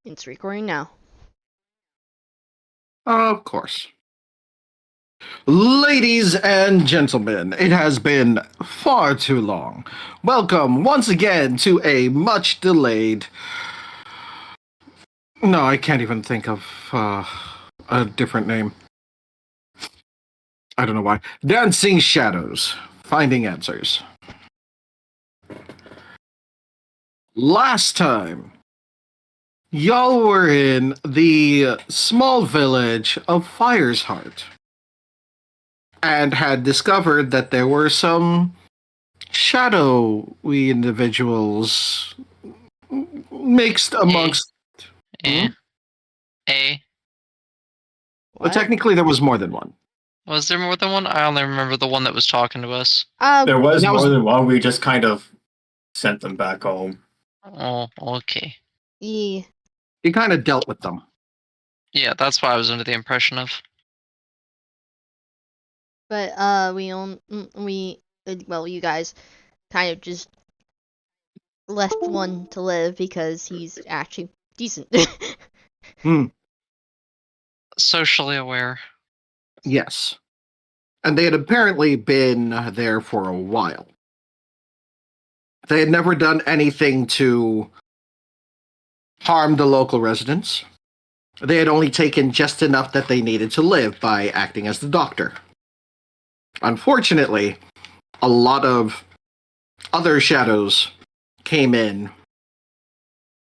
It's recording now. Of course. Ladies and gentlemen, it has been far too long. Welcome once again to a much delayed. No, I can't even think of a different name. I don't know why. Dancing Shadows. Finding Answers. Last time, y'all were in the small village of Fire's Heart and had discovered that there were some shadowy individuals mixed amongst. But technically, there was more than one. Was there more than one? I only remember the one that was talking to us. There was That more was- than one. We just kind of sent them back home. Oh, okay. Yeah. He kind of dealt with them. Yeah, that's what I was under the impression of. But you guys kind of just left one to live because he's actually decent. Socially aware. Yes. And they had apparently been there for a while. They had never done anything to harm the local residents. They had only taken just enough that they needed to live by acting as the doctor. Unfortunately, a lot of other shadows came in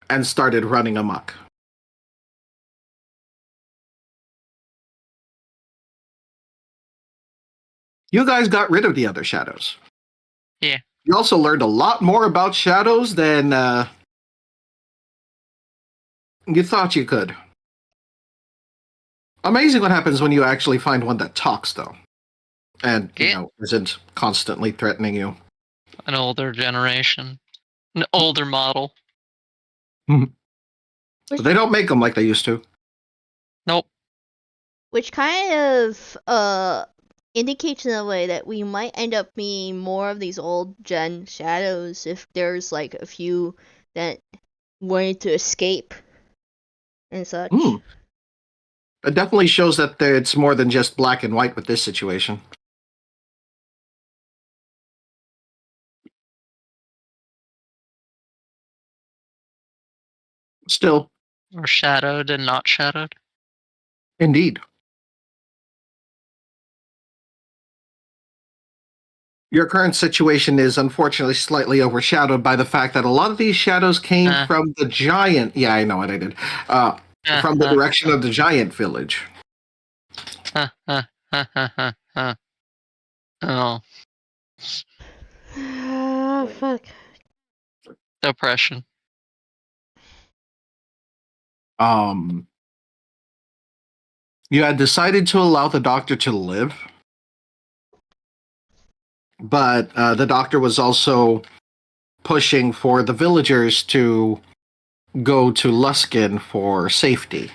and started running amok. You guys got rid of the other shadows. Yeah. You also learned a lot more about shadows than you thought you could. Amazing what happens when you actually find one that talks, though. And, isn't constantly threatening you. An older generation. An older model. But they don't make them like they used to. Nope. Which kind of indicates in a way that we might end up being more of these old gen shadows if there's like a few that wanted to escape and such. It definitely shows that it's more than just black and white with this situation. Still. Or shadowed and not shadowed. Indeed. Your current situation is unfortunately slightly overshadowed by the fact that a lot of these shadows came from the giant. Yeah, I know what I did. From the direction of the giant village. Oh. Fuck. Depression. You had decided to allow the doctor to live, but the doctor was also pushing for the villagers to go to Luskin for safety.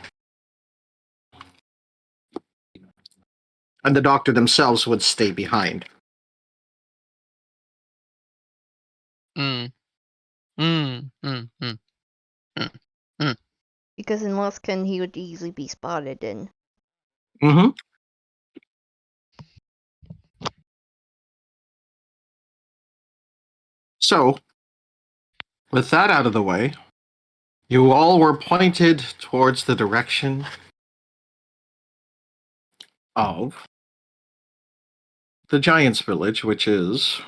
And the doctor themselves would stay behind. Because in Luskin he would easily be spotted in. So, with that out of the way, you all were pointed towards the direction of the Giants Village, which is,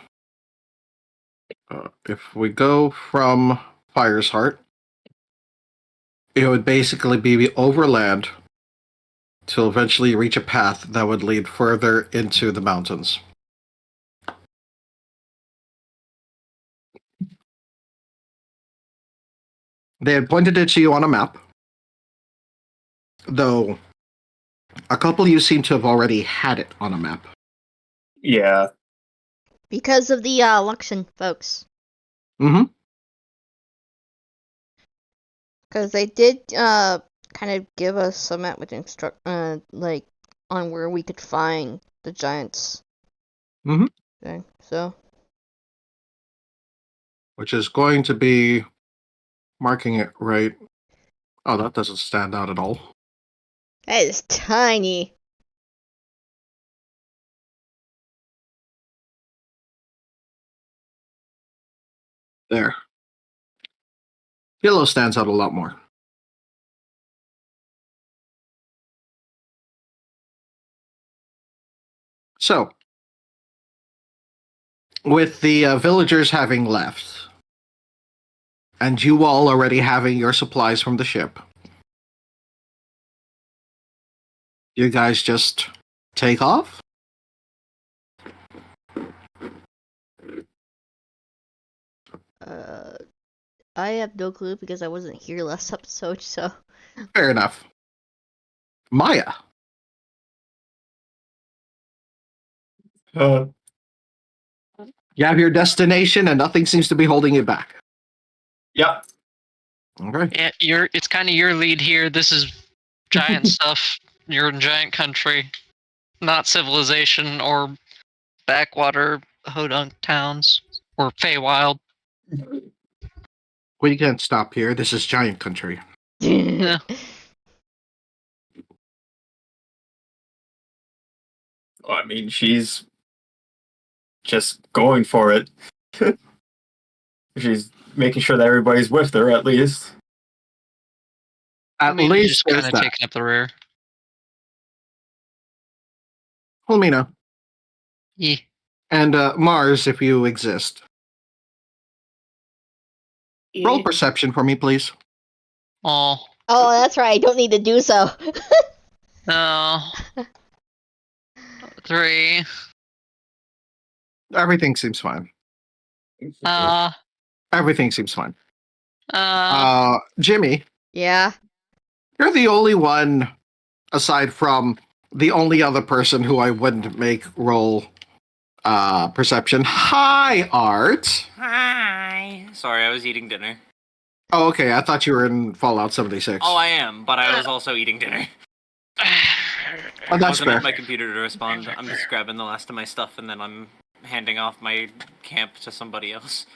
if we go from Fire's Heart, it would basically be overland to eventually reach a path that would lead further into the mountains. They had pointed it to you on a map, though a couple of you seem to have already had it on a map. Yeah. Because of the Luxian folks. Because they did kind of give us some map with like on where we could find the giants. Okay, so. Which is going to be marking it right Oh, that doesn't stand out at all. That is tiny. There. Yellow stands out a lot more. So, with the villagers having left, and you all already having your supplies from the ship, you guys just take off? I have no clue because I wasn't here last episode, so. Fair enough. Maya. Uh, You have your destination and nothing seems to be holding you back. yeah. Okay. Yeah, it's kind of your lead here. This is giant stuff. You're in giant country, not civilization or backwater Hodunk towns or Feywild. We can't stop here. This is giant country. Yeah. I mean, she's just going for it. She's making sure that everybody's with her, at least. At Maybe least just there's kind of that. taking up the rear. Helmina. Yeah. And Mars, if you exist. Roll perception for me, please. Oh. Oh, that's right. I don't need to do so. No. 3. Everything seems fine. Uh. Everything seems fine. Jimmy, Yeah. you're the only one, aside from the only other person who I wouldn't make roll perception. Hi, Art. Hi. Sorry, I was eating dinner. Oh, okay. I thought you were in Fallout 76. Oh, I am, but I was also eating dinner. Oh, I that's wasn't fair. at my computer to respond. I'm just grabbing the last of my stuff and then I'm handing off my camp to somebody else.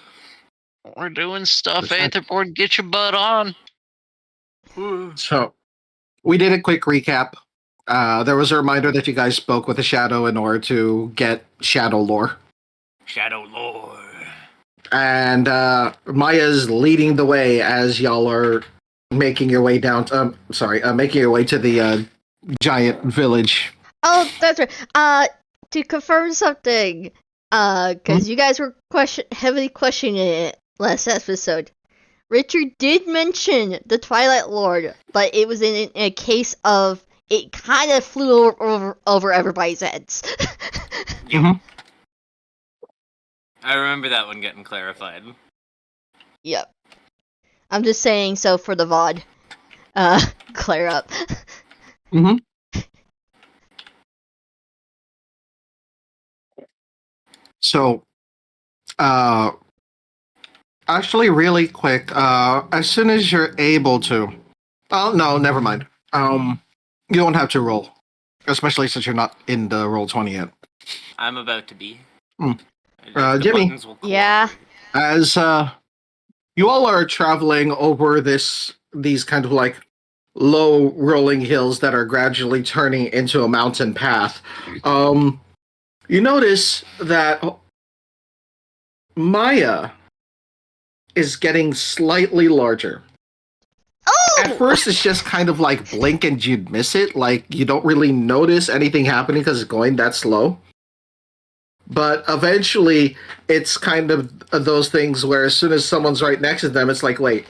We're doing stuff, Respect. Aetherborn. Get your butt on. So, we did a quick recap. There was a reminder that you guys spoke with the Shadow in order to get Shadow lore. Shadow Lord. And Maya's leading the way as y'all are making your way down. Making your way to the giant village. Oh, that's right. To confirm something, because you guys were heavily questioning it last episode. Richard did mention the Twilight Lord, but it was in a case of it kind of flew over everybody's heads. Mhm. I remember that one getting clarified. Yep. I'm just saying so for the VOD. Clear up. Mm-hmm. So, actually, really quick, as soon as you're able to. Oh, no, never mind. You don't have to roll, especially since you're not in the roll 20 yet. I'm about to be. Hmm. The Jimmy. buttons will Yeah. cooperate. As you all are traveling over these kind of like low rolling hills that are gradually turning into a mountain path, you notice that Maya is getting slightly larger. Oh! At first, it's just kind of like blink and you'd miss it. Like, you don't really notice anything happening because it's going that slow. But eventually, it's kind of those things where as soon as someone's right next to them, it's like, wait.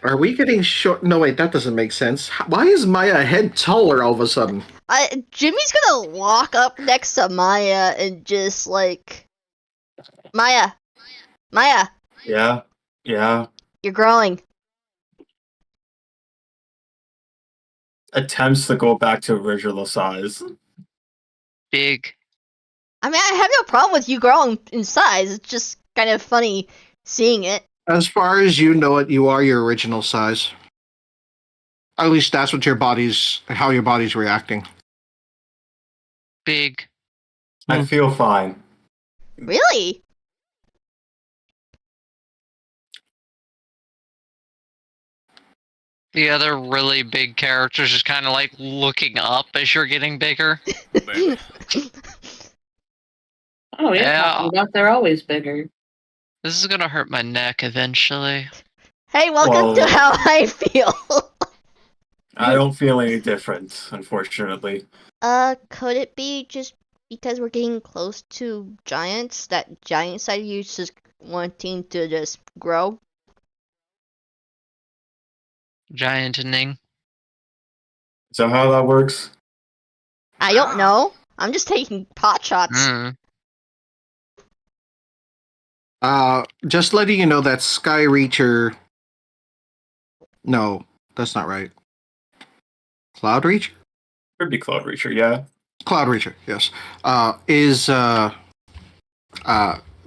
Are we getting short? No, wait, that doesn't make sense. Why is Maya a head taller all of a sudden? Jimmy's gonna walk up next to Maya and just like, Maya, Yeah. Yeah. you're growing. Attempts to go back to original size. Big. I mean, I have no problem with you growing in size. It's just kind of funny seeing it. As far as you know it, you are your original size. At least that's what how your body's reacting. Big. I feel fine. Really? The other really big characters just kind of like looking up as you're getting bigger. Oh, you're talking about they're always bigger. This is gonna hurt my neck eventually. Hey, welcome to how I feel. I don't feel any different, unfortunately. Could it be just because we're getting close to giants, that giant side of you is just wanting to just grow? Giantening. Is that how that works? I don't know. I'm just taking pot shots. Just letting you know that Sky Reacher. No, that's not right. Cloud Reacher? Could be Cloud Reacher, yeah. Cloud Reacher, yes. Is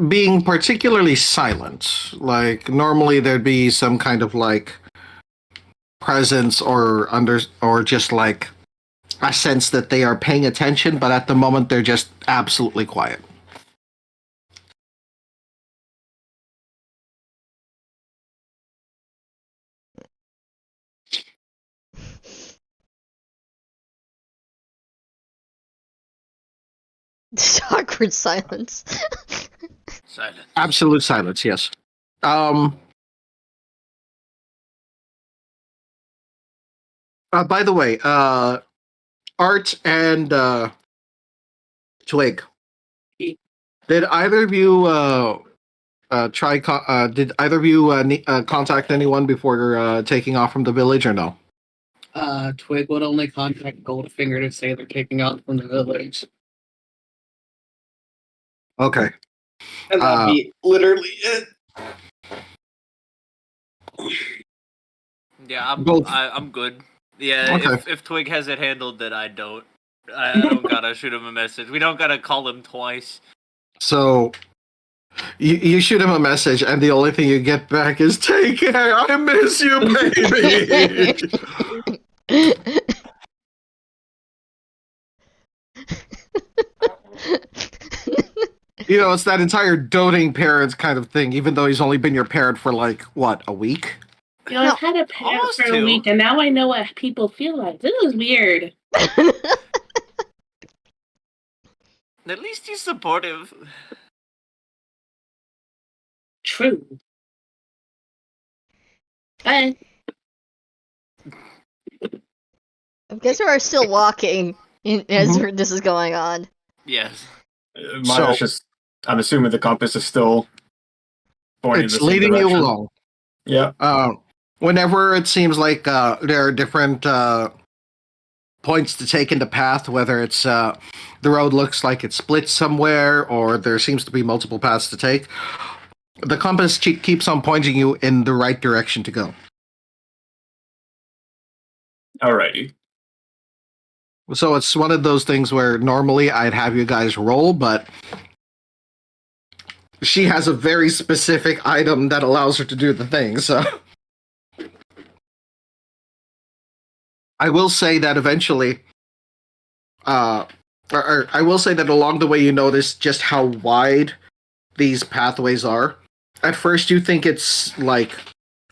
being particularly silent. Like normally there'd be some kind of like presence or just like a sense that they are paying attention, but at the moment they're just absolutely quiet. Awkward silence. Silence. Absolute silence, yes. By the way, Art and Twig, did either of you did either of you contact anyone before taking off from the village or no? Twig would only contact Goldfinger to say they're taking out from the village. Okay. And that'd be literally it. Yeah, I'm good. Yeah, Okay. if Twig has it handled, then I don't. I don't gotta shoot him a message. We don't gotta call him twice. So you shoot him a message, and the only thing you get back is "Take care, I miss you, baby." You know, it's that entire doting parents kind of thing. Even though he's only been your parent for like what, a week? You know, I've had a parent for a week, and now I know what people feel like. This is weird. At least he's supportive. True. But I guess we are still walking as this is going on. Yes. Mine's just. I'm assuming the compass is still pointing It's in the same leading you direction. along. Yeah. Whenever it seems like there are different points to take in the path, whether it's the road looks like it splits somewhere or there seems to be multiple paths to take, the compass keeps on pointing you in the right direction to go. Alrighty. So it's one of those things where normally I'd have you guys roll, but she has a very specific item that allows her to do the thing, so I will say that eventually, or I will say that along the way you notice just how wide these pathways are. At first you think it's like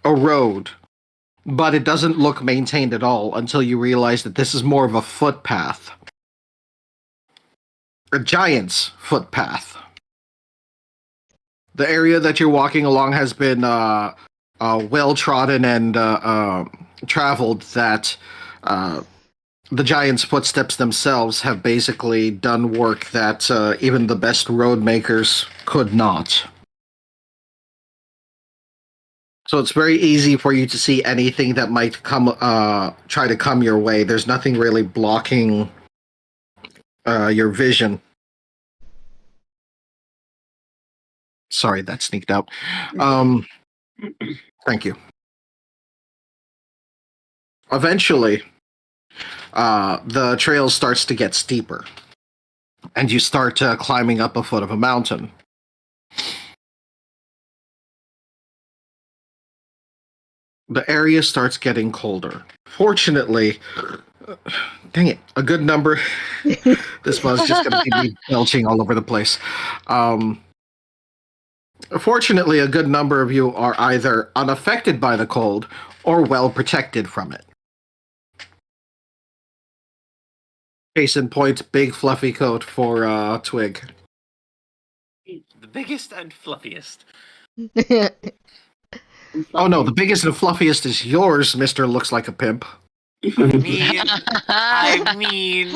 a road, but it doesn't look maintained at all until you realize that this is more of a footpath. A giant's footpath. The area that you're walking along has been well-trodden and traveled, that the giant's footsteps themselves have basically done work that even the best road makers could not. So it's very easy for you to see anything that might try to come your way. There's nothing really blocking your vision. Sorry, that sneaked out. Thank you. Eventually, the trail starts to get steeper, and you start climbing up a foot of a mountain. The area starts getting colder. Fortunately, dang it, a good number. This buzz just going to keep me belching all over the place. Fortunately, a good number of you are either unaffected by the cold or well protected from it. Case in point, big fluffy coat for Twig. The biggest and fluffiest. Oh no, the biggest and fluffiest is yours, Mr. Looks Like a Pimp. I mean,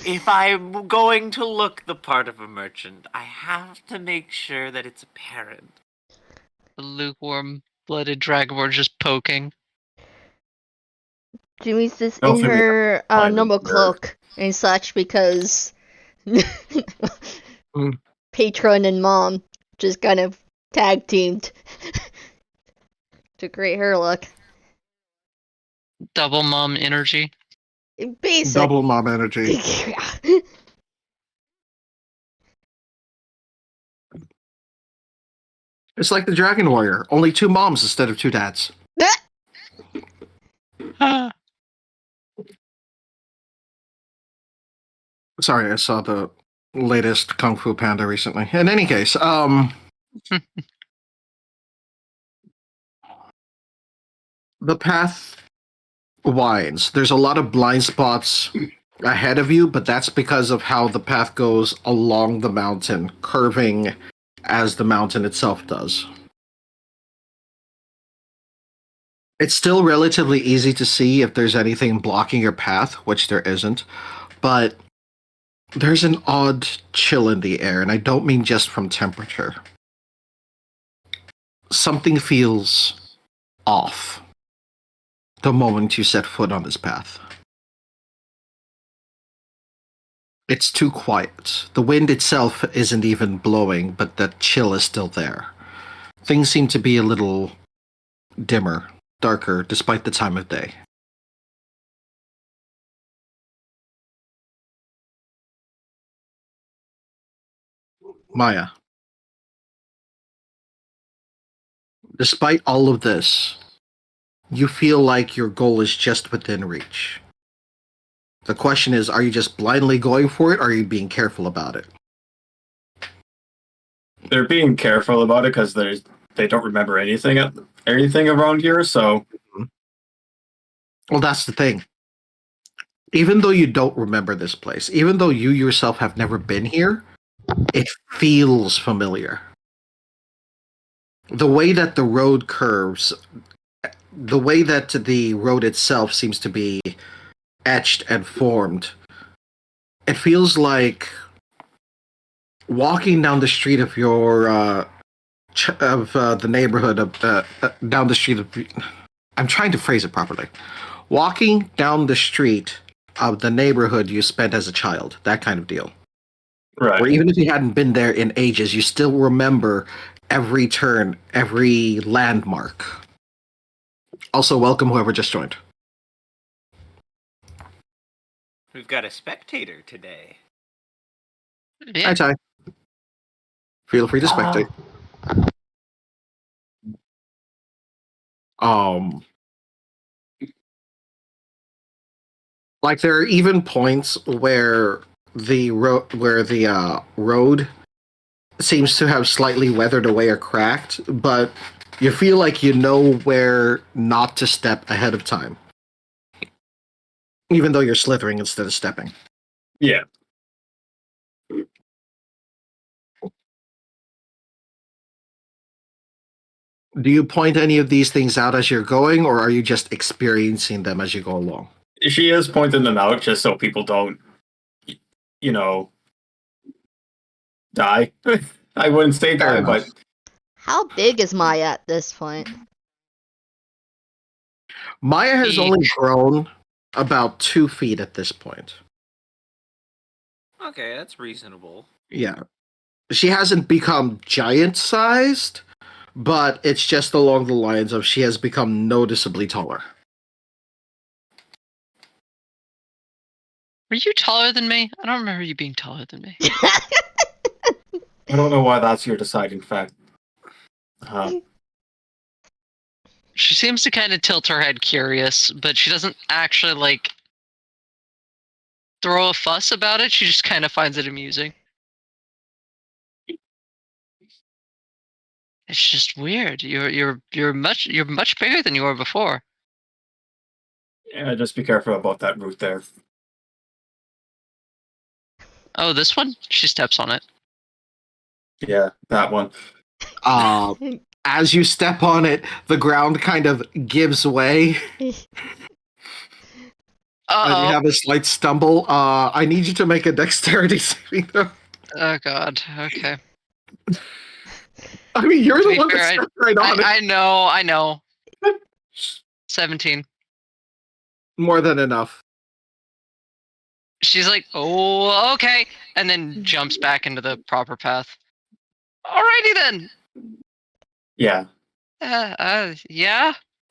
if I'm going to look the part of a merchant, I have to make sure that it's apparent. The lukewarm-blooded dragonborn just poking. Jimmy's just Don't in feel me her like normal nerd. cloak and such because Mm. Patron and Mom just kind of tag teamed to create her look. Double mom energy. Basic. Double mom energy. It's like the Dragon Warrior, only 2 moms instead of 2 dads. Sorry, I saw the latest Kung Fu Panda recently. In any case, the path winds. There's a lot of blind spots ahead of you, but that's because of how the path goes along the mountain, curving as the mountain itself does. It's still relatively easy to see if there's anything blocking your path, which there isn't, but there's an odd chill in the air, and I don't mean just from temperature. Something feels off the moment you set foot on this path. It's too quiet. The wind itself isn't even blowing, but the chill is still there. Things seem to be a little dimmer, darker, despite the time of day. Maya, despite all of this, you feel like your goal is just within reach. The question is, are you just blindly going for it, or are you being careful about it? They're being careful about it because they don't remember anything around here. So Well, that's the thing. Even though you don't remember this place, even though you yourself have never been here, it feels familiar. The way that the road curves, the way that the road itself seems to be etched and formed, it feels like walking down the street of your the neighborhood of down the street of. I'm trying to phrase it properly. Walking down the street of the neighborhood you spent as a child, that kind of deal. right, Or even if you hadn't been there in ages, you still remember every turn, every landmark. Also, welcome whoever just joined. We've got a spectator today. Hi, Yeah. Ty. Feel free to spectate. Like there are even points where the road seems to have slightly weathered away or cracked, but you feel like you know where not to step ahead of time, even though you're slithering instead of stepping. yeah. Do you point any of these things out as you're going, or are you just experiencing them as you go along? She is pointing them out just so people don't, die. I wouldn't say Fair die, enough. but How big is Maya at this point? Maya has Eek. only grown about 2 feet at this point. Okay, that's reasonable. Yeah. She hasn't become giant-sized, but it's just along the lines of she has become noticeably taller. Were you taller than me? I don't remember you being taller than me. I don't know why that's your deciding fact. She seems to kind of tilt her head curious, but she doesn't actually, like, throw a fuss about it. She just kind of finds it amusing. It's just weird. You're much bigger than you were before. Yeah, just be careful about that root there. Oh, this one? She steps on it. Yeah, that one. As you step on it, the ground kind of gives way. And you Uh-oh. have a slight stumble. I need you to make a dexterity saving throw. Oh, God. Okay. I mean, you're To the be one that fair, stepped right on it. I know. 17. More than enough. She's like, oh, okay. And then jumps back into the proper path. Alrighty then. Yeah. Yeah.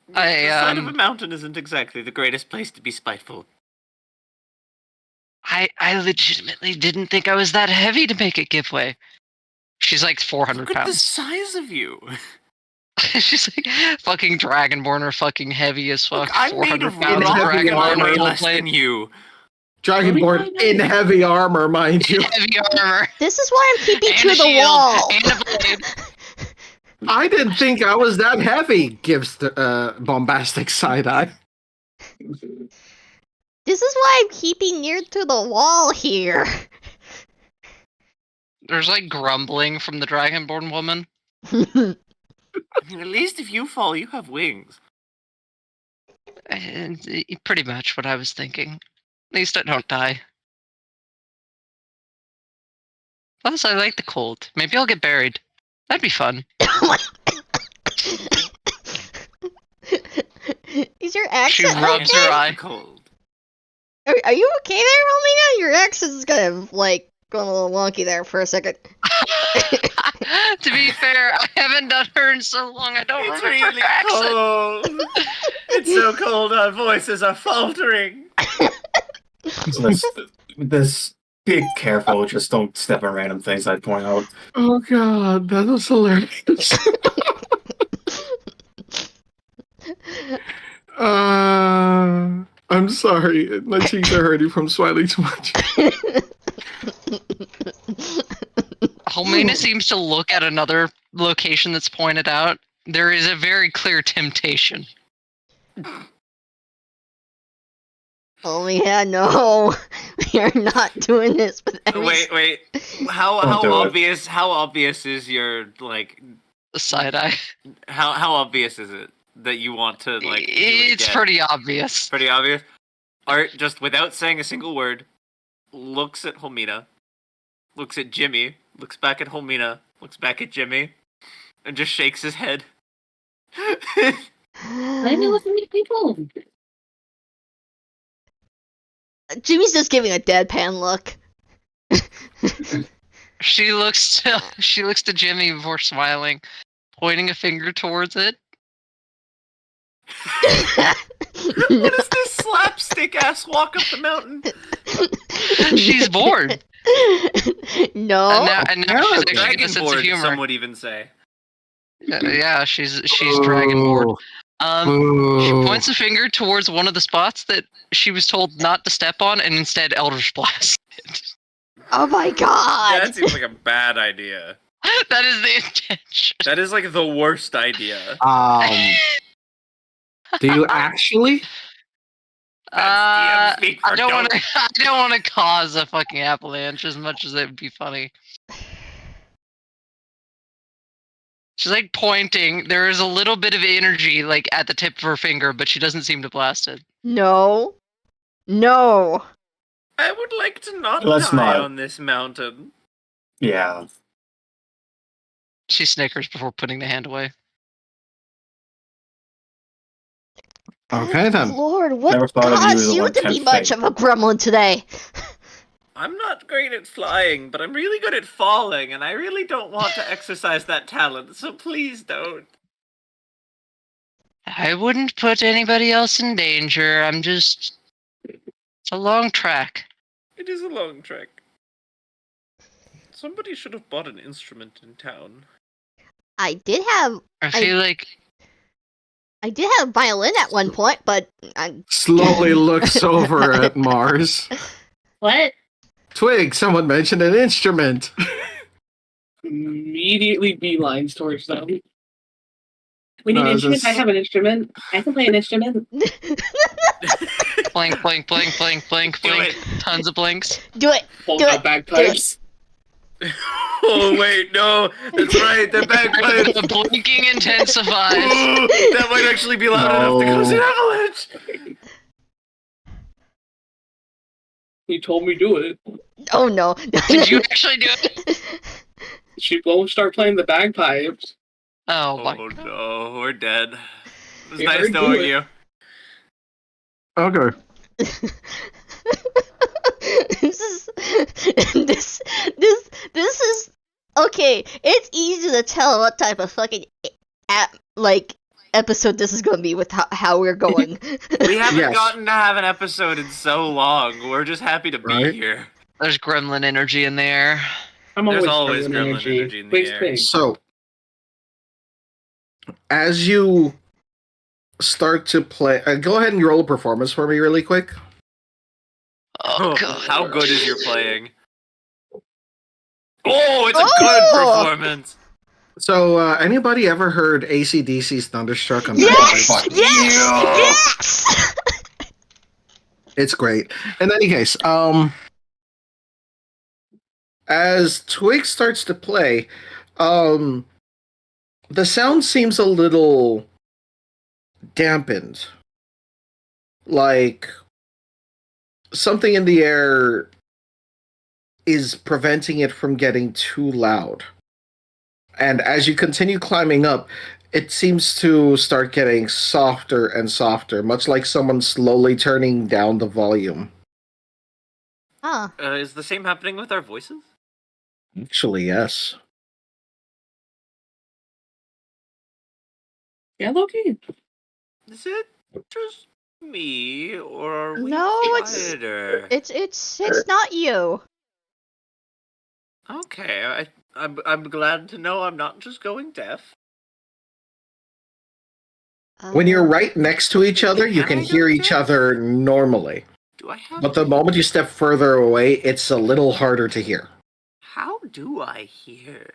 The side of a mountain isn't exactly the greatest place to be spiteful. I legitimately didn't think I was that heavy to make it give way. She's like 400 Look at the pounds. size of you. She's like fucking Dragonborn are fucking heavy as fuck. Look, I'm made 400 of pounds of rock, Dragonborn armor, way full less plate. than you. Dragonborn in heavy armor, mind you. Heavy armor. This is why I'm keeping And to a the shield. wall. And a blade. I didn't think I was that heavy, gives the bombastic side eye. This is why I'm keeping near to the wall here. There's like grumbling from the Dragonborn woman. I mean, at least if you fall, you have wings. And pretty much what I was thinking. At least I don't die. Plus, I like the cold. Maybe I'll get buried. That'd be fun. Is your She accent rubs okay? her eye. Cold. Are you okay there, Romina? Your accent is kind of like going a little wonky there for a second. To be fair, I haven't done her in so long. I don't It's remember really her accent. cold. It's so cold, our voices are faltering. This be careful, just don't step on random things, I'd point out. Oh god, that was hilarious. I'm sorry. My cheeks are hurting from smiling too much. Helmina seems to look at another location that's pointed out. There is a very clear temptation. Oh yeah, no. We are not doing this with every Wait. How Don't do it. obvious? How obvious is your like? The side eye. How obvious is it that you want to like? Do it It's again? pretty obvious. Pretty obvious. Art, just without saying a single word, looks at Homina, looks at Jimmy, looks back at Homina, looks back at Jimmy, and just shakes his head. Let me listen to people. Jimmy's just giving a deadpan look. She looks to Jimmy before smiling, pointing a finger towards it. What is this slapstick ass walk up the mountain? She's bored. No. And now she's actually Dragon got a sense of board, humor. some would even say. Yeah, she's dragon bored. She points a finger towards one of the spots that she was told not to step on, and instead Eldritch Blast it. Oh my god. That seems like a bad idea. That is the intention. That is like the worst idea. Do you actually? That's DM speak for I don't don't. want to. I don't want to cause a fucking avalanche as much as it would be funny. She's like pointing. There is a little bit of energy like at the tip of her finger, but she doesn't seem to blast it. No. No. I would like to not Let's die not. on this mountain. Yeah. She snickers before putting the hand away. Okay then. Lord, what Never thought of you as caused a you to be 1/10 much fate. of a gremlin today? I'm not great at flying, but I'm really good at falling, and I really don't want to exercise that talent, so please don't. I wouldn't put anybody else in danger. I'm just. It's a long track. It is a long trek. Somebody should have bought an instrument in town. I did have I feel like. a violin at one point, but I Slowly looks over at Mars. What? Twig, someone mentioned an instrument. Immediately beelines towards them. We need No, an instrument. this- I have an instrument. I can play an instrument. Blink, blink, blink, blink, blink, Do blink. it. Tons of blinks. Do it. Pulls Do out it. bagpipes. Oh wait, no, that's right. The bagpipes. The blinking intensifies. Ooh, that might actually be loud enough to cause an avalanche. He told me do it. Oh no. Did you actually do it? She won't start playing the bagpipes. Oh my. Oh no, we're dead. It was You nice already knowing do it. you. Okay. this is okay. It's easy to tell what type of fucking episode this is going to be with how we're going. We haven't Yes. gotten to have an episode in so long. We're just happy to be Right. here. There's gremlin energy in the air. I'm There's always always gremlin gremlin energy in the Twigs air. pig. So, as you start to play, go ahead and roll a performance for me really quick. Oh god. How good is your playing? Oh, it's a Oh! good performance. So, anybody ever heard AC/DC's Thunderstruck on Yes! Bagpipes? Yes! It's great. In any case, as Twig starts to play, the sound seems a little dampened. Like something in the air is preventing it from getting too loud. And as you continue climbing up, it seems to start getting softer and softer, much like someone slowly turning down the volume. Huh. Is the same happening with our voices? Actually, yes. Yeah, Loki. Is it just me, or are we No, it's- quieter? It's not you. Okay, I'm glad to know I'm not just going deaf. When you're right next to each other, you Can can I hear go each deaf? other normally. Do I have? But the moment you step further away, it's a little harder to hear. How do I hear?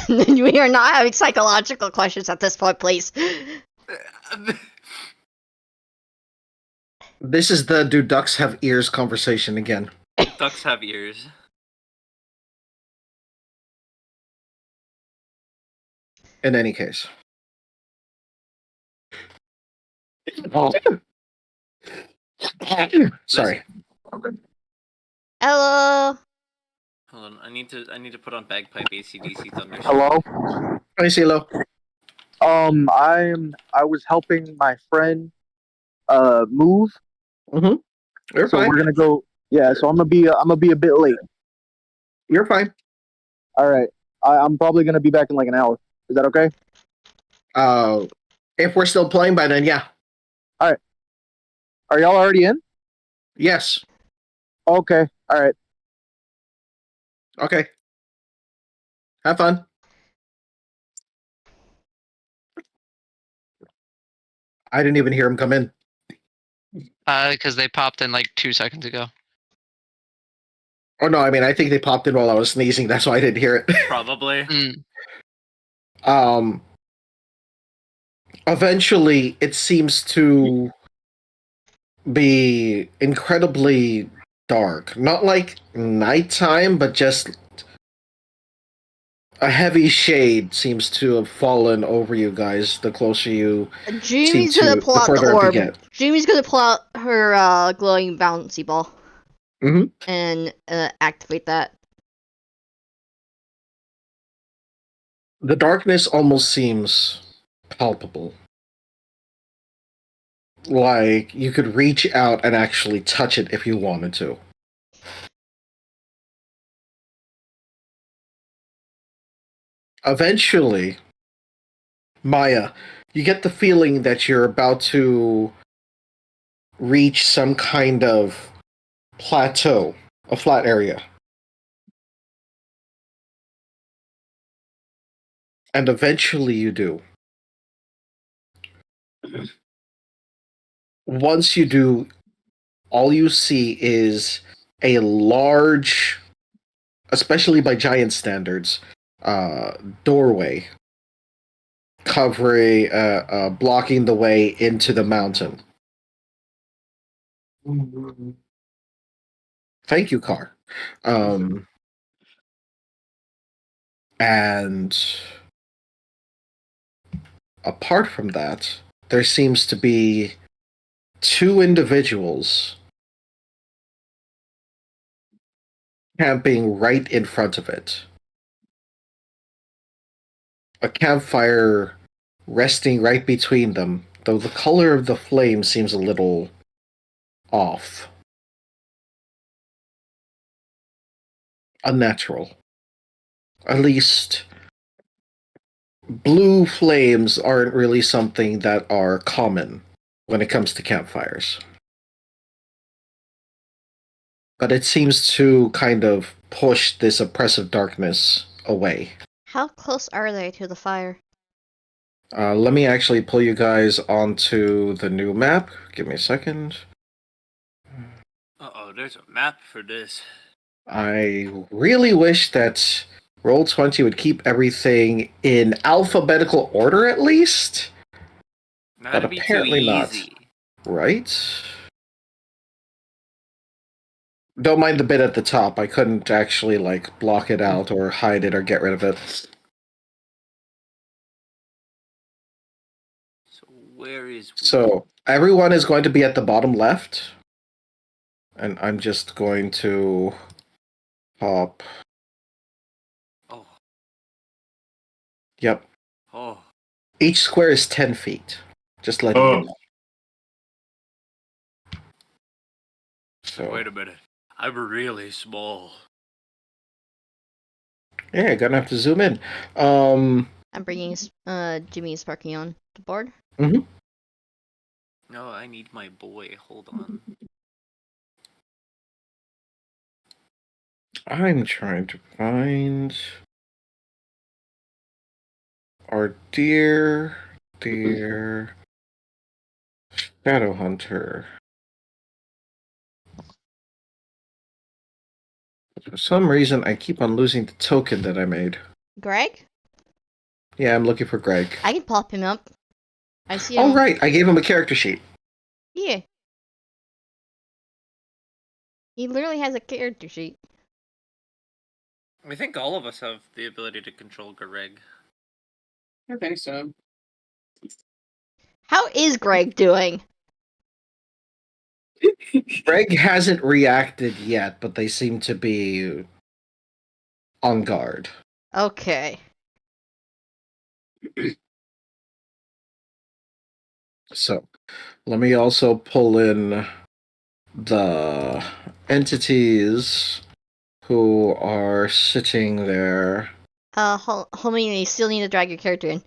We are not having psychological questions at this point, please. This is the do ducks have ears conversation again. Ducks have ears. In any case. Sorry. Hello. Hold on, I need to put on bagpipe AC/DC Thunder. Hello. Hi, CeeLo. I was helping my friend move. You're So fine. we're gonna go. Yeah. So I'm gonna be a bit late. You're fine. All right. I'm probably gonna be back in like an hour. Is that okay? If we're still playing by then, yeah. Are y'all already in? Yes. Okay. All right. Okay. Have fun. I didn't even hear him come in. Because they popped in like 2 seconds ago. Oh no, I mean I think they popped in while I was sneezing, that's why I didn't hear it. Probably. Eventually it seems to be incredibly dark. Not like nighttime, but just a heavy shade seems to have fallen over you guys the closer you Jamie's seem gonna to- pull the out the further up you orb. get. Jamie's gonna pull out her glowing bouncy ball. Mhm. And activate that. The darkness almost seems palpable. Like you could reach out and actually touch it if you wanted to. Eventually, Maya, you get the feeling that you're about to reach some kind of plateau, a flat area. And eventually you do. Once you do, all you see is a large, especially by giant standards, doorway covering, blocking the way into the mountain. Thank you, Car. And apart from that, there seems to be two individuals camping right in front of it. A campfire resting right between them, though the color of the flame seems a little off. Unnatural. At least blue flames aren't really something that are common when it comes to campfires. But it seems to kind of push this oppressive darkness away. How close are they to the fire? Let me actually pull you guys onto the new map. Give me a second. Uh-oh, there's a map for this. I really wish that Roll20 would keep everything in alphabetical order at least. That'd But be apparently too not. easy. Right? Don't mind the bit at the top. I couldn't actually like block it out or hide it or get rid of it. So where is we? So everyone is going to be at the bottom left. And I'm just going to pop. Oh, Yep. oh. Each square is 10 feet. Just letting you know. So Wait a minute. I'm really small. yeah, gonna have to zoom in. I'm bringing Jimmy and Sparky on the board. Mhm. No, I need my boy. Hold on. I'm trying to find our dear Shadow Hunter. For some reason, I keep on losing the token that I made. Greg? Yeah, I'm looking for Greg. I can pop him up. I see him. Oh, right, I gave him a character sheet. Yeah. He literally has a character sheet. I think all of us have the ability to control Greg. I think so. How is Greg doing? Greg hasn't reacted yet, but they seem to be on guard. Okay. So, let me also pull in the entities who are sitting there. Homie, you still need to drag your character in.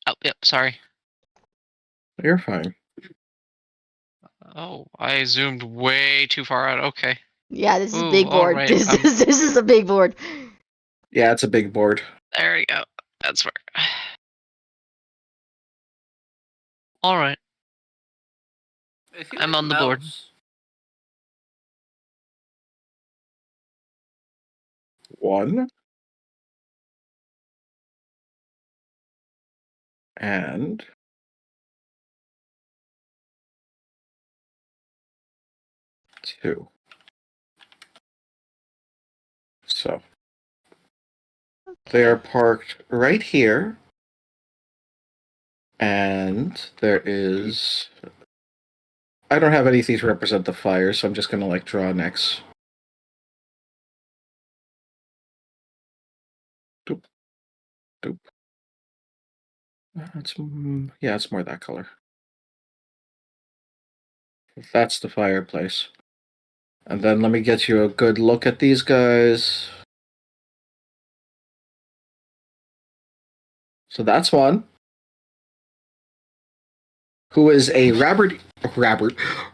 Oh, yep, sorry. You're fine. Oh, I zoomed way too far out. Okay. Yeah, this is a Ooh, big board. alright, This is a big board. Yeah, it's a big board. There we go. That's where. Alright. If you I'm like on the board. mouse, 1 and 2. So they are parked right here, and there is. I don't have anything to represent the fire, so I'm just gonna like draw an X. Doop, doop. It's more that color. That's the fireplace. And then let me get you a good look at these guys. So that's one who is a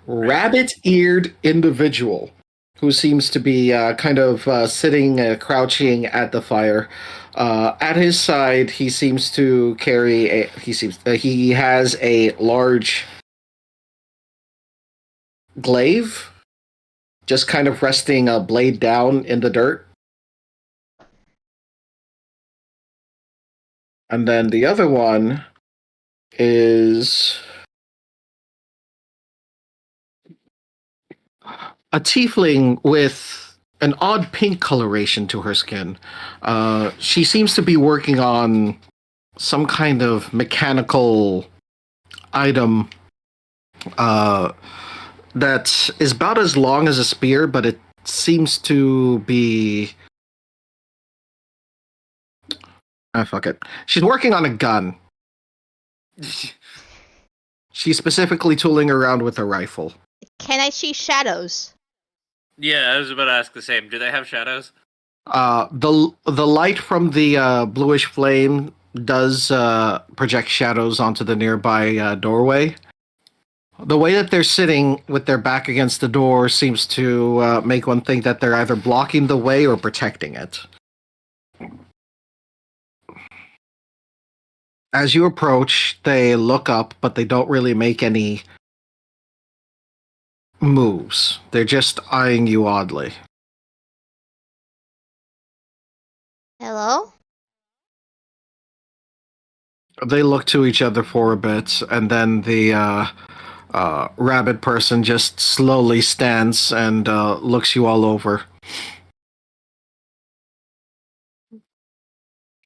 rabbit-eared individual who seems to be kind of sitting, crouching at the fire. At his side, he seems to carry a. He has a large glaive, just kind of resting a blade down in the dirt. And then the other one is a tiefling with an odd pink coloration to her skin. She seems to be working on some kind of mechanical item that is about as long as a spear, but it seems to be. Fuck it. She's working on a gun. She's specifically tooling around with a rifle. Can I see shadows? Yeah, I was about to ask the same. Do they have shadows? The light from the bluish flame does project shadows onto the nearby doorway. The way that they're sitting with their back against the door seems to make one think that they're either blocking the way or protecting it. As you approach, they look up, but they don't really make any moves. They're just eyeing you oddly. Hello? They look to each other for a bit, and then the rabbit person just slowly stands and looks you all over.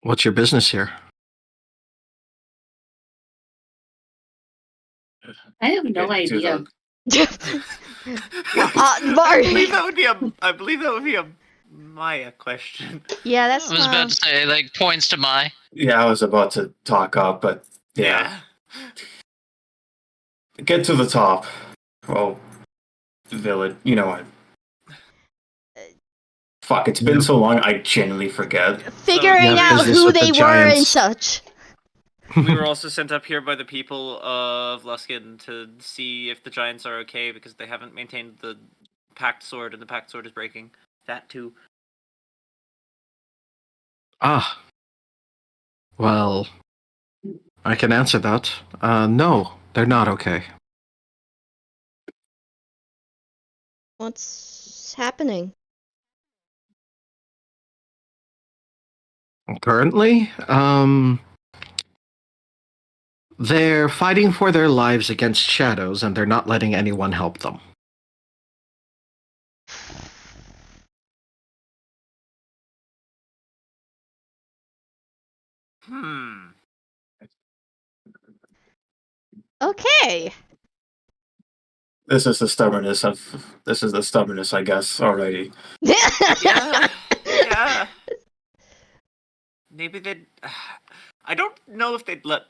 What's your business here? I have no idea. Marty. I believe that would be a Maya question. Yeah, that's I was about to say, like, points to my. Yeah, I was about to talk up, but yeah. Get to the top. Well, village, you know what? Fuck, it's been so long, I genuinely forget. figuring Yeah, out business who with the they were and giants. such. We were also sent up here by the people of Luskin to see if the giants are okay because they haven't maintained the pact sword and the pact sword is breaking. That too. Ah. Well, I can answer that. No, they're not okay. What's happening? Currently, they're fighting for their lives against shadows, and they're not letting anyone help them. Okay. This is the stubbornness, I guess, already. Yeah. Maybe they'd. I don't know if they'd let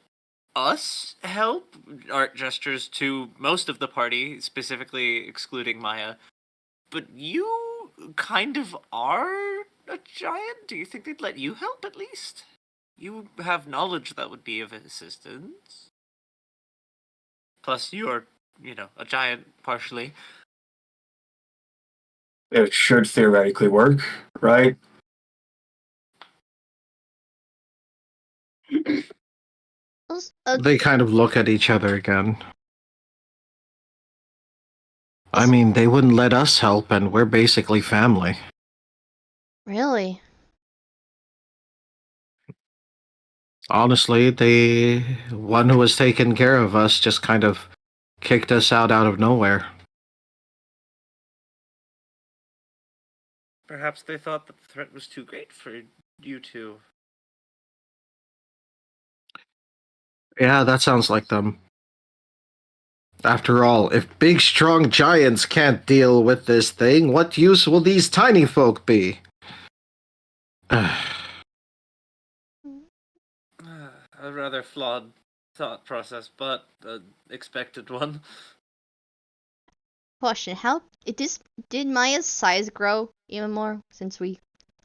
us help. Art gestures to most of the party, specifically excluding Maya. But you kind of are a giant. Do you think they'd let you help at least? You have knowledge that would be of assistance. Plus, you're, a giant partially. It should theoretically work, right? They kind of look at each other again. I mean, they wouldn't let us help, and we're basically family. Really? Honestly, the one who was taking care of us just kind of kicked us out of nowhere. Perhaps they thought that the threat was too great for you two. Yeah, that sounds like them. After all, if big, strong giants can't deal with this thing, what use will these tiny folk be? A rather flawed thought process, but an expected one. Question: did Maya's size grow even more since we?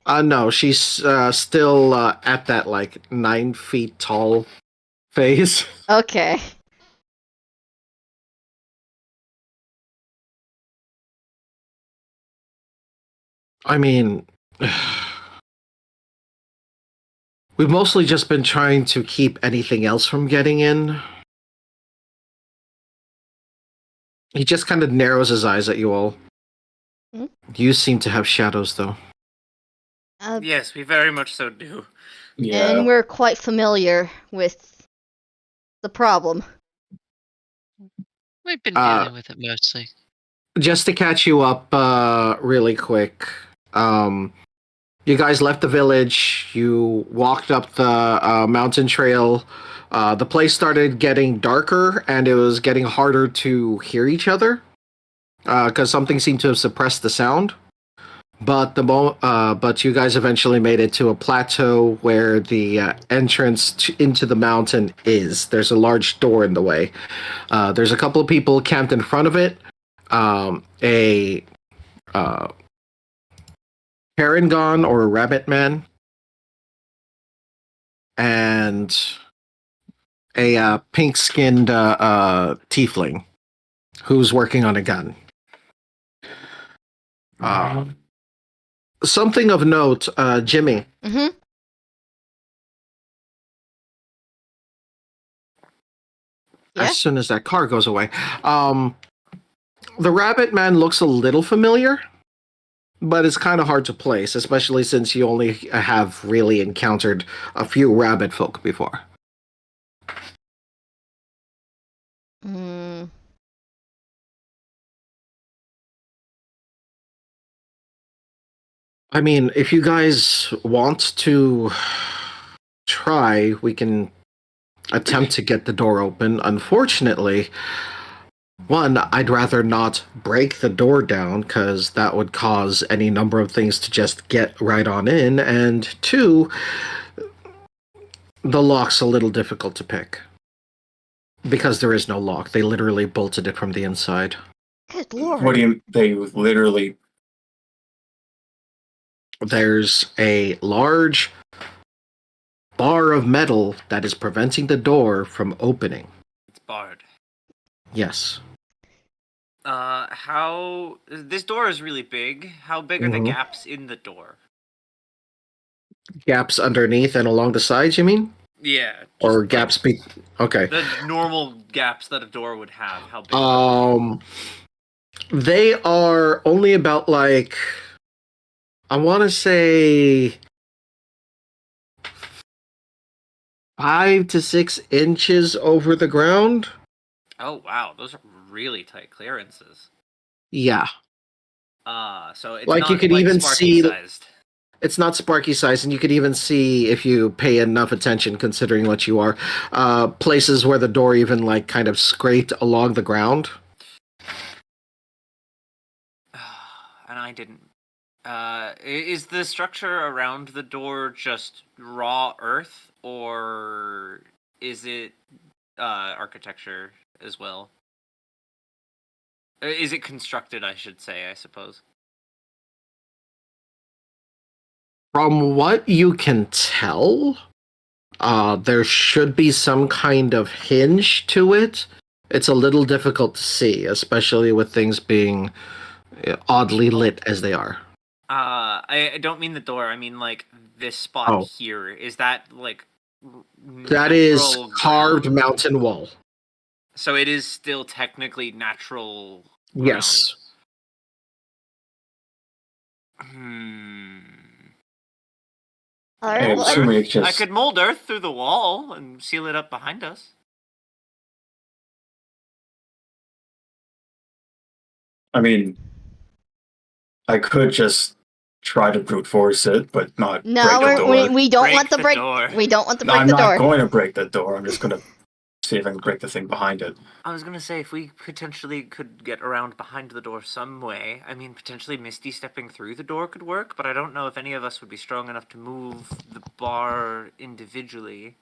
No, she's still at that, 9 feet tall phase. Okay. I mean, we've mostly just been trying to keep anything else from getting in. He just kind of narrows his eyes at you all. Hmm? You seem to have shadows, though. Yes, we very much so do. Yeah. And we're quite familiar with the problem. We've been dealing with it mostly. just to catch you up really quick. You guys left the village. You walked up the mountain trail. The place started getting darker, and it was getting harder to hear each other because something seemed to have suppressed the sound. But you guys eventually made it to a plateau where the entrance into the mountain is. There's a large door in the way. There's a couple of people camped in front of it. A Paragon or a rabbit man, and a pink-skinned tiefling who's working on a gun. Something of note, Jimmy. Mm-hmm. Yeah. As soon as that car goes away, the rabbit man looks a little familiar, but it's kind of hard to place, especially since you only have really encountered a few rabbit folk before. Mm. I mean, if you guys want to try, we can attempt to get the door open. Unfortunately, one, I'd rather not break the door down because that would cause any number of things to just get right on in. And two, the lock's a little difficult to pick because there is no lock. They literally bolted it from the inside. Good lord. What do you? They literally. There's a large bar of metal that is preventing the door from opening. It's barred. Yes. How this door is really big. How big are the Mhm. gaps in the door? Gaps underneath and along the sides, you mean? Yeah. Or just, gaps okay. the normal gaps that a door would have. How big? Are They are only about like I want to say 5 to 6 inches over the ground. oh wow, those are really tight clearances. Yeah. So it's Like, not you could like even Sparky see- sized. It's not Sparky size, and you could even see, if you pay enough attention, considering what you are, places where the door even like kind of scraped along the ground. And I didn't. Is the structure around the door just raw earth, or is it architecture as well? Is it constructed, I should say, I suppose? From what you can tell, there should be some kind of hinge to it. It's a little difficult to see, especially with things being oddly lit as they are. I don't mean the door. I mean like this spot Oh. here. Is that like That is natural carved ground? mountain wall. So it is still technically natural. Yes. Alright, I'm well, assuming it's I just. could mold earth through the wall and seal it up behind us. I mean, I could just try to brute force it, but not no, break the door. we don't Break want to the break. door. We don't want to No, break I'm the not door. going to break the door. I'm just going to see if I can break the thing behind it. I was gonna say, if we potentially could get around behind the door some way, I mean, potentially Misty stepping through the door could work, but I don't know if any of us would be strong enough to move the bar individually.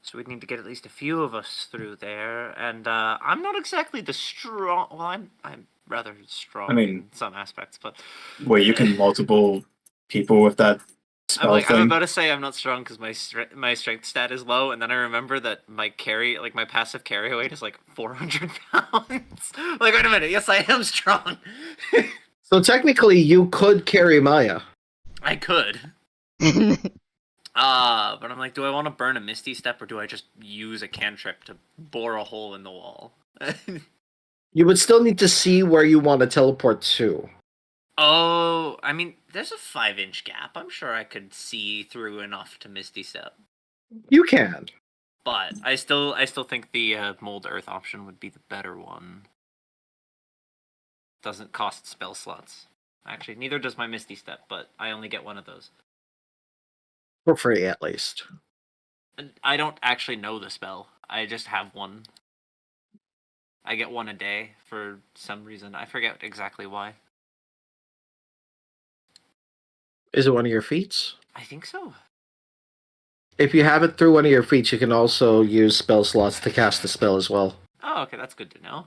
So we'd need to get at least a few of us through there, and I'm not exactly the strong. Well, I'm rather strong I mean- in some aspects, but Wait, you can multiple people with that spell I'm thing? about to say I'm not strong because my strength stat is low, and then I remember that my passive carry weight is like 400 pounds. Like, wait a minute, yes, I am strong. So technically, you could carry Maya. I could. But I'm like, do I want to burn a Misty Step, or do I just use a cantrip to bore a hole in the wall? You would still need to see where you want to teleport to. Oh, I mean, there's a 5-inch gap. I'm sure I could see through enough to Misty Step. You can. But I still think the mold earth option would be the better one. doesn't cost spell slots. Actually, neither does my Misty Step, but I only get one of those. For free, at least. And I don't actually know the spell. I just have one. I get one a day for some reason. I forget exactly why. Is it one of your feats? I think so. If you have it through one of your feats, you can also use spell slots to cast the spell as well. Oh, okay, that's good to know.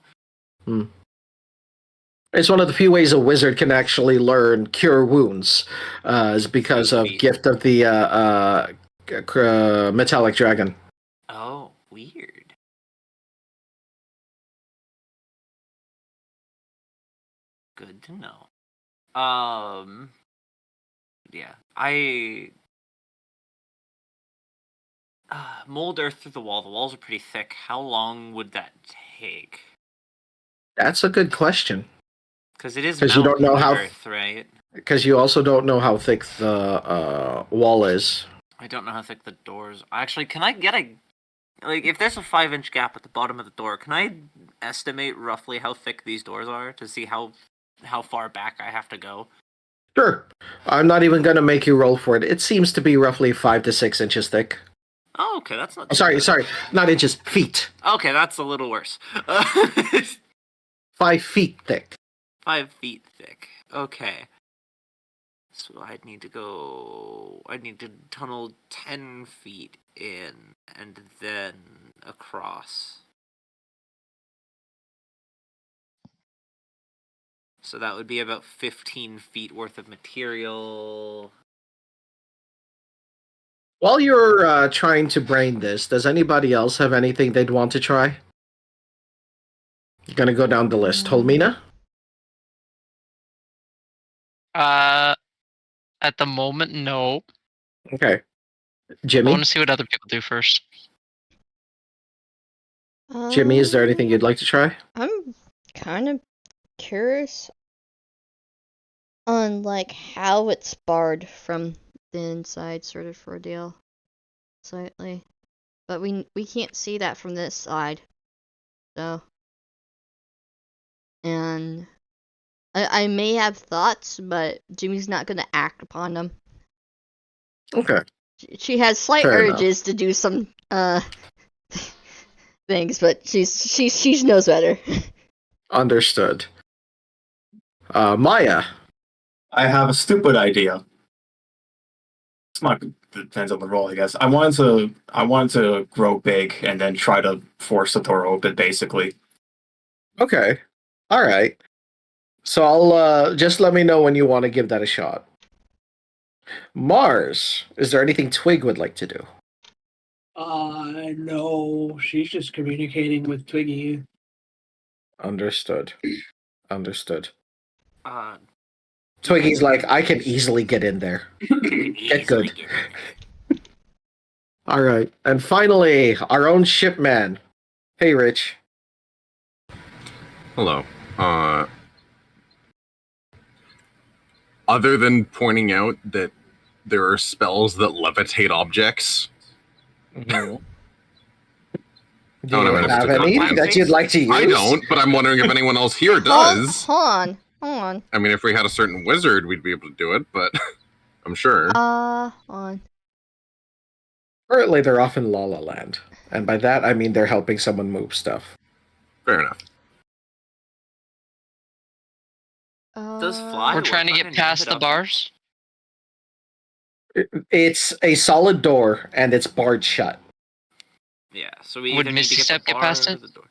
It's one of the few ways a wizard can actually learn Cure Wounds, is because of Sweet. Gift of the Metallic Dragon. Oh, weird. Good to know. Yeah, I mold earth through the wall. The walls are pretty thick. How long would that take? That's a good question. Because it is 'Cause you don't know melted how- earth, right? Because you also don't know how thick the wall is. I don't know how thick the doors. Actually, can I get a if there's a 5-inch gap at the bottom of the door? Can I estimate roughly how thick these doors are to see how far back I have to go? Sure. I'm not even going to make you roll for it. It seems to be roughly 5 to 6 inches thick. Oh, okay, that's not. Oh, sorry, not inches, feet. Okay, that's a little worse. 5 feet thick. 5 feet thick. Okay. So I'd need to tunnel 10 feet in and then across. So that would be about 15 feet worth of material. While you're trying to brain this, does anybody else have anything they'd want to try? Gonna go down the list. Holmina? At the moment, no. Okay. I Jimmy? want to see what other people do first. Jimmy, is there anything you'd like to try? I'm kind of curious on like how it's barred from the inside, sort of ordeal, slightly, but we can't see that from this side, so. And I may have thoughts, but Jimmy's not gonna act upon them. Okay. She has slight Fair urges to do some things, but she knows better. Understood. Maya. I have a stupid idea. It's not depends on the role, I guess. I wanted to grow big and then try to force the door open, basically. Okay. All right. So I'll just let me know when you want to give that a shot. Mars, is there anything Twig would like to do? No, she's just communicating with Twiggy. Understood. Uh, Twiggy's like, I can easily get in there. Get good. All right. And finally, our own shipman. Hey, Rich. Hello. Other than pointing out that there are spells that levitate objects, Do don't you have have anything any to that you'd like to use? I don't, but I'm wondering if anyone else here does. Hold on. I mean, if we had a certain wizard, we'd be able to do it, but I'm sure. On. Currently, they're off in La La Land. And by that, I mean they're helping someone move stuff. Fair enough. Does fly We're work trying to on get an past inanimate the object? bars. It's a solid door, and it's barred shut. Yeah, so we Would either need to Misty get Step the get bar past or it? the door.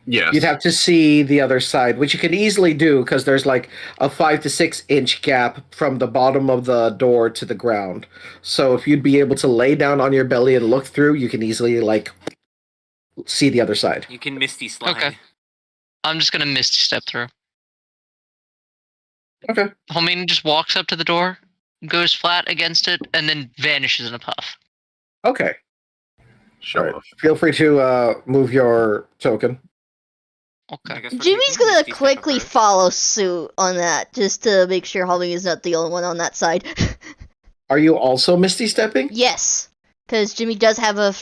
Yes. You'd have to see the other side, which you can easily do because there's like a 5 to 6 inch gap from the bottom of the door to the ground. So if you'd be able to lay down on your belly and look through, you can easily like see the other side. You can Misty slide. Okay. I'm just gonna Misty Step through. Okay. Homie just walks up to the door, goes flat against it, and then vanishes in a puff. Okay. Show Alright. off. Feel free to move your token. I Okay. guess we're Jimmy's taking gonna Misty Step quickly approach. follow suit on that, just to make sure Holly is not the only one on that side. Are you also Misty Stepping? Yes, because Jimmy does have a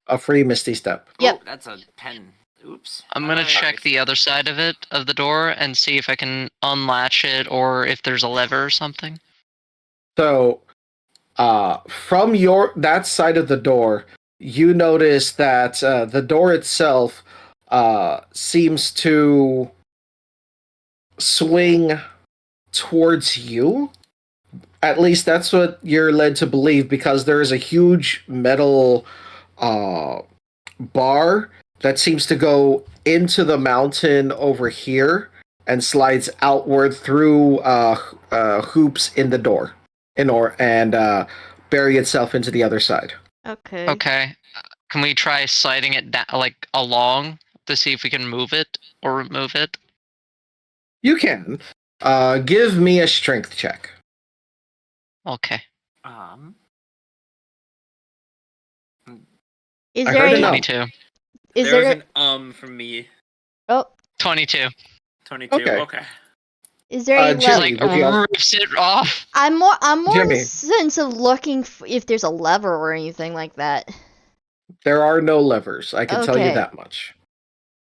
A free Misty Step. Yep. Oh, that's a 10. Oops. I'm gonna check the other side of it, of the door, and see if I can unlatch it or if there's a lever or something. So, from that side of the door, you notice that the door itself seems to swing towards you. At least that's what you're led to believe, because there is a huge metal uh, bar that seems to go into the mountain over here and slides outward through hoops in the door, and bury itself into the other side. Okay. Okay. Can we try sliding it down, like along, to see if we can move it or remove it? You can. Give me a strength check. Okay. Is I there heard a, it now. 22. is There was there an from me. oh 22. 22. Okay. Okay. is there a Just Jimmy, like would you rips it off. I'm more in Jimmy. the sense of looking if there's a lever or anything like that. There are no levers. I can tell you Okay. that much.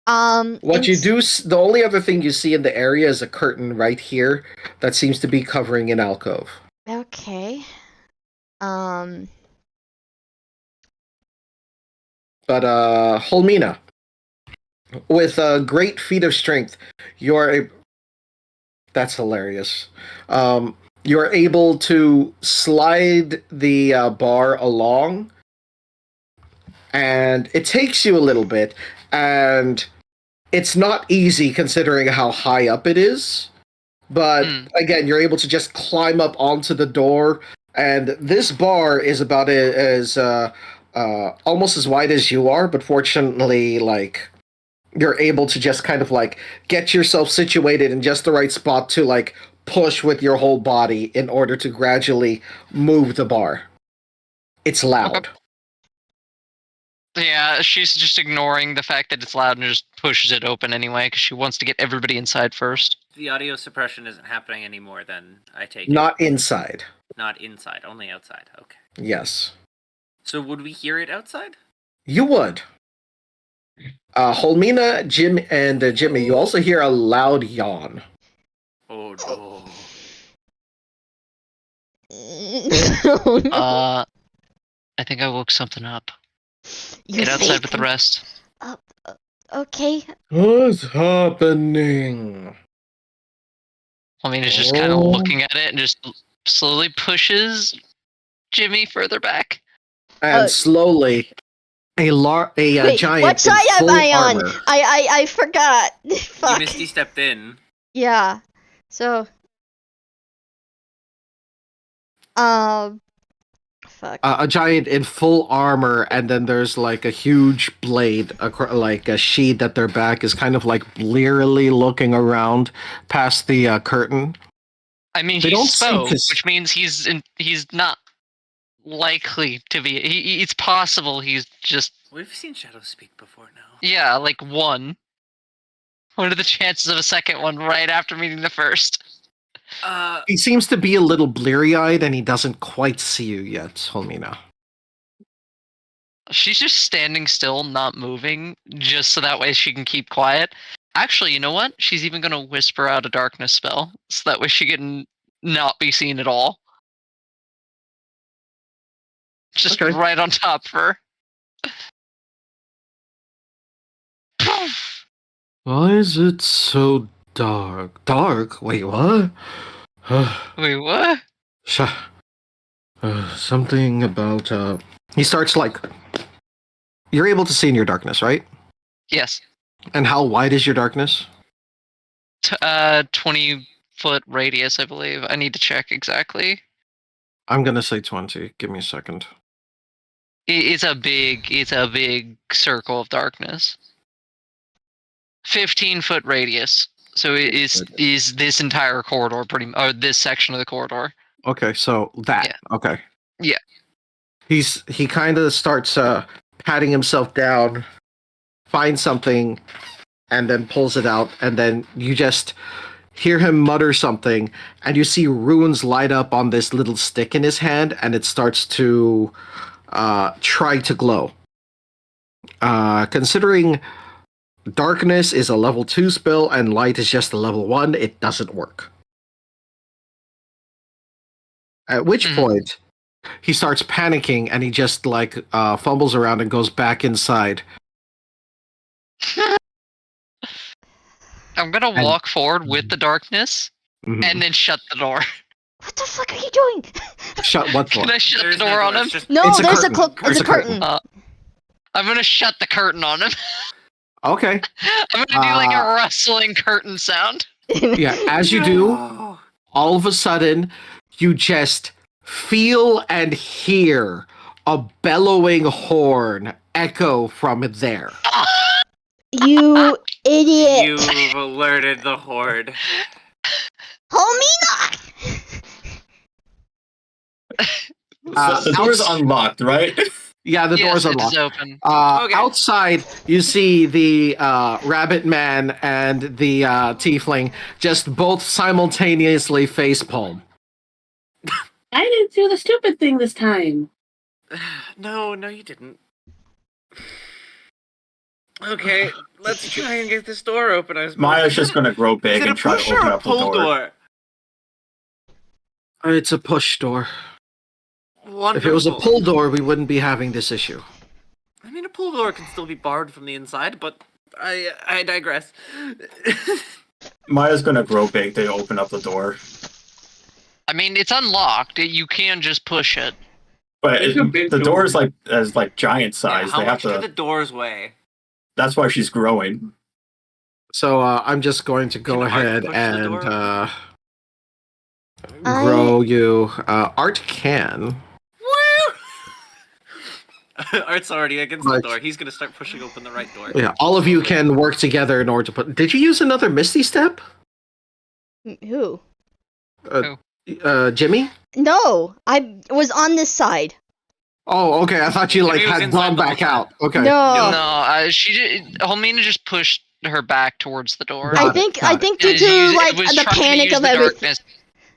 What The only other thing you see in the area is a curtain right here that seems to be covering an alcove. Okay. But Holmina, with a great feat of strength, that's hilarious. You're able to slide the bar along, and it takes you a little bit, and it's not easy considering how high up it is. But again, you're able to just climb up onto the door, and this bar is about as almost as wide as you are. But fortunately, like, you're able to just kind of like get yourself situated in just the right spot to like push with your whole body in order to gradually move the bar. It's loud. Okay. Yeah, she's just ignoring the fact that it's loud and just pushes it open anyway because she wants to get everybody inside first. The audio suppression isn't happening anymore, then I take Not it. inside. Not inside, only outside. Okay. Yes. So would we hear it outside? You would. Holmina, Jim, and Jimmy, you also hear a loud yawn. Oh no. Oh, no. I think I woke something up. You Get outside think- with the rest. Okay. What's happening? I mean, it's just kind of looking at it and just slowly pushes Jimmy further back. And slowly, a giant what side in am full I on? armor. I forgot. You Fuck. Misty stepped in. Yeah. So. Fuck. A giant in full armor, and then there's like a huge blade, like a sheet at their back, is kind of like blearily looking around past the curtain. I mean, They he don't seem spoke, to which means he's not likely to be. It's possible he's just, We've seen Shadow speak before now. yeah, like one. What are the chances of a second one right after meeting the first? He seems to be a little bleary-eyed, and he doesn't quite see you yet, Holmina. She's just standing still, not moving, just so that way she can keep quiet. Actually, you know what? She's even gonna whisper out a darkness spell, so that way she can not be seen at all. Just Okay. right on top of her. Why is it so dark? Dark? Wait, what? Wait, what? Something about, He starts, like... You're able to see in your darkness, right? Yes. And how wide is your darkness? 20-foot radius, I believe. I need to check exactly. I'm gonna say 20. Give me a second. It's a big circle of darkness. 15-foot radius. So it is this entire corridor or this section of the corridor. Okay, so that. Yeah. Okay. Yeah. He kind of starts patting himself down, finds something, and then pulls it out, and then you just hear him mutter something, and you see runes light up on this little stick in his hand, and it starts to try to glow. Considering darkness is a level 2 spell and light is just a level 1, it doesn't work. At which point, he starts panicking and he just like fumbles around and goes back inside. I'm gonna walk forward with the darkness Mhm. and then shut the door. What the fuck are you doing? Shut what door? Can I shut There's the no door on him? it's just- No, It's a there's a curtain. there's a curtain. I'm gonna shut the curtain on him. Okay. I'm gonna do like a rustling curtain sound. Yeah, as you do, No. all of a sudden, you just feel and hear a bellowing horn echo from there. You idiot! You've alerted the horde. Homie! The door's unlocked, right? Yeah, the Yes, door's it is unlocked. open. Okay. Outside, you see the rabbit man and the tiefling just both simultaneously facepalm. I didn't do the stupid thing this time. No, you didn't. Okay, let's try and get this door open. I suppose. Maya's just gonna grow Is big it a and try push to or open a up the pull door. door? It's a push door. Wonderful. If it was a pull door, we wouldn't be having this issue. I mean, a pull door can still be barred from the inside, but I digress. Maya's gonna grow big to open up the door, I mean, it's unlocked. You can just push it. but It's a big the door. door's like as like giant size. How they have much do to. the doors weigh? That's why she's growing. So I'm just going to go Can Art ahead push the and door? grow you. Art can. Art's already against Like- the door. He's gonna start pushing open the right door. Yeah, all of you can work together in order to put. Did you use another Misty Step? Who? Jimmy? No, I was on this side. Oh, okay. I thought you like Jimmy was had inside gone the back whole time. out. Okay. No, No, Helmina just pushed her back towards the door. Got I it, think got it. due It to was- like it was the trying to panic use of the everything. darkness.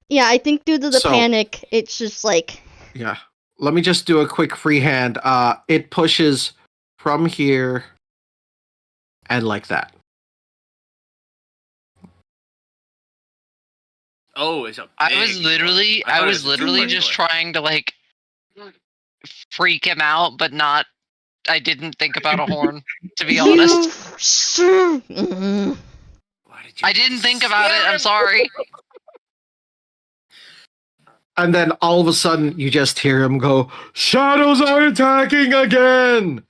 Yeah, I think due to the So- panic, it's just like Yeah. Let me just do a quick freehand. It pushes from here and like that. Oh, it's a. I was big literally, door. thought it was a literally two-part just door. trying to like freak him out, but not. I didn't think about a horn, to be honest. Mm. Why did you I didn't think about it. scare I'm him? sorry. And then all of a sudden, you just hear him go, "Shadows are attacking again!"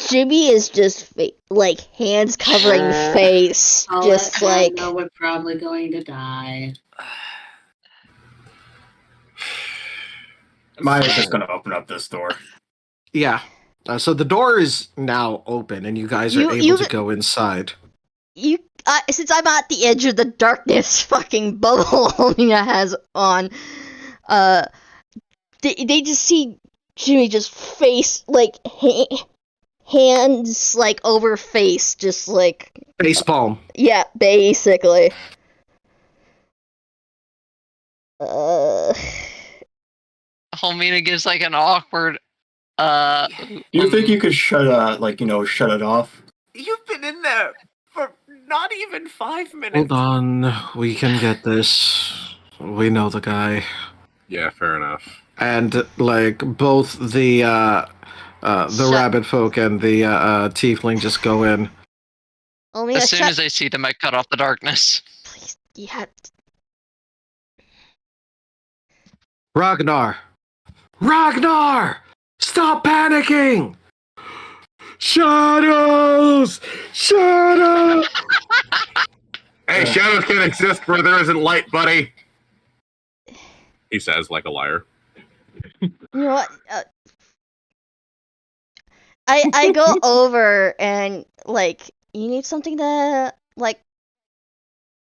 Jimmy is just like hands covering face, I'll just let like him know we're probably going to die. Maya's just gonna open up this door. Yeah. So the door is now open, and you guys are You- able you- to go inside. you. Since I'm at the edge of the darkness, fucking bubble Omnia has on. They just see Jimmy just face like hands like over face, just like Facepalm. yeah, basically. Helmina gives like an awkward. You think you could shut it off? You've been in there for not even 5 minutes. Hold on. We can get this. We know the guy. Yeah, fair enough. And like both the rabbit folk and the tiefling just go in. Omnia, As soon shut. as I see them, I cut off the darkness. Please, you have. Ragnar! Ragnar! Stop panicking! Shadows! Shadows! Hey, shadows can exist where there isn't light, buddy. He says like a liar. You know what? I go over and like you need something to like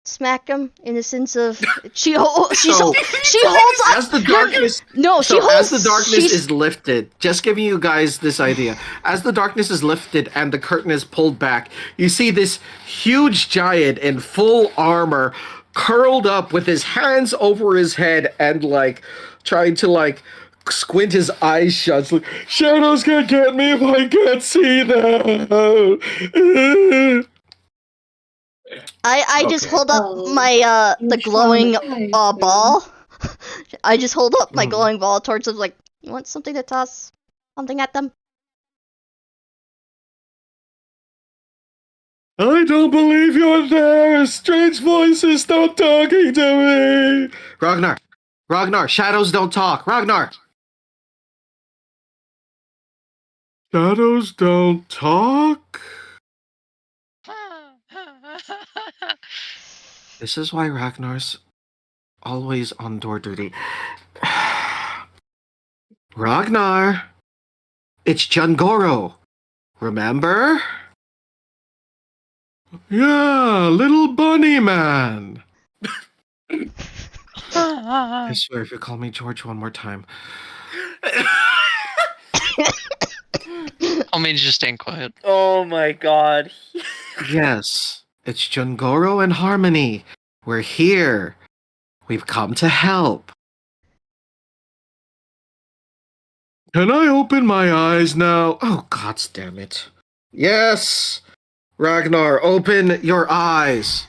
smack him in the sense of she holds As the darkness no she So holds as the darkness she's- is lifted, just giving you guys this idea. As the darkness is lifted and the curtain is pulled back, you see this huge giant in full armor curled up with his hands over his head and like trying to like squint his eyes shut. Like, shadows can't get me if I can't see them. I just Okay. hold up my the glowing ball. I just hold up my glowing ball towards them, like, you want something to toss something at them? I don't believe you're there. Strange voices, stop talking to me. Ragnar, shadows don't talk. Ragnar. Shadows don't talk? This is why Ragnar's always on door duty. Ragnar, it's Jungoro. Remember? Yeah, little bunny man. I swear, if you call me George one more time. Tell me to just stay quiet. Oh my god. Yes, it's Jungoro and Harmony. We're here. We've come to help. Can I open my eyes now? Oh, God damn it. Yes! Ragnar, open your eyes.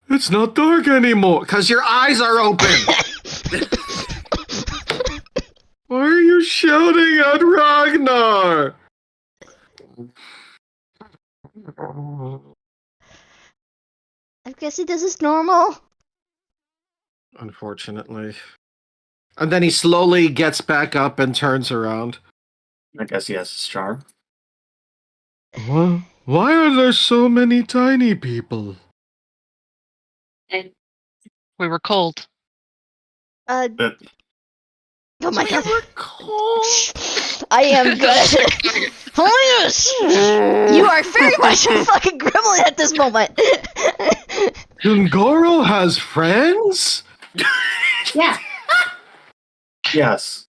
It's not dark anymore, because your eyes are open. Why are you shouting at Ragnar? I'm guessing this is normal. Unfortunately. And then he slowly gets back up and turns around. I guess he has his charm. What? Why are there so many tiny people? We were cold. But Oh my god. Cold. I am good. Holiness! You are very much a fucking gremlin at this moment. Jungoro has friends? Yeah. yes.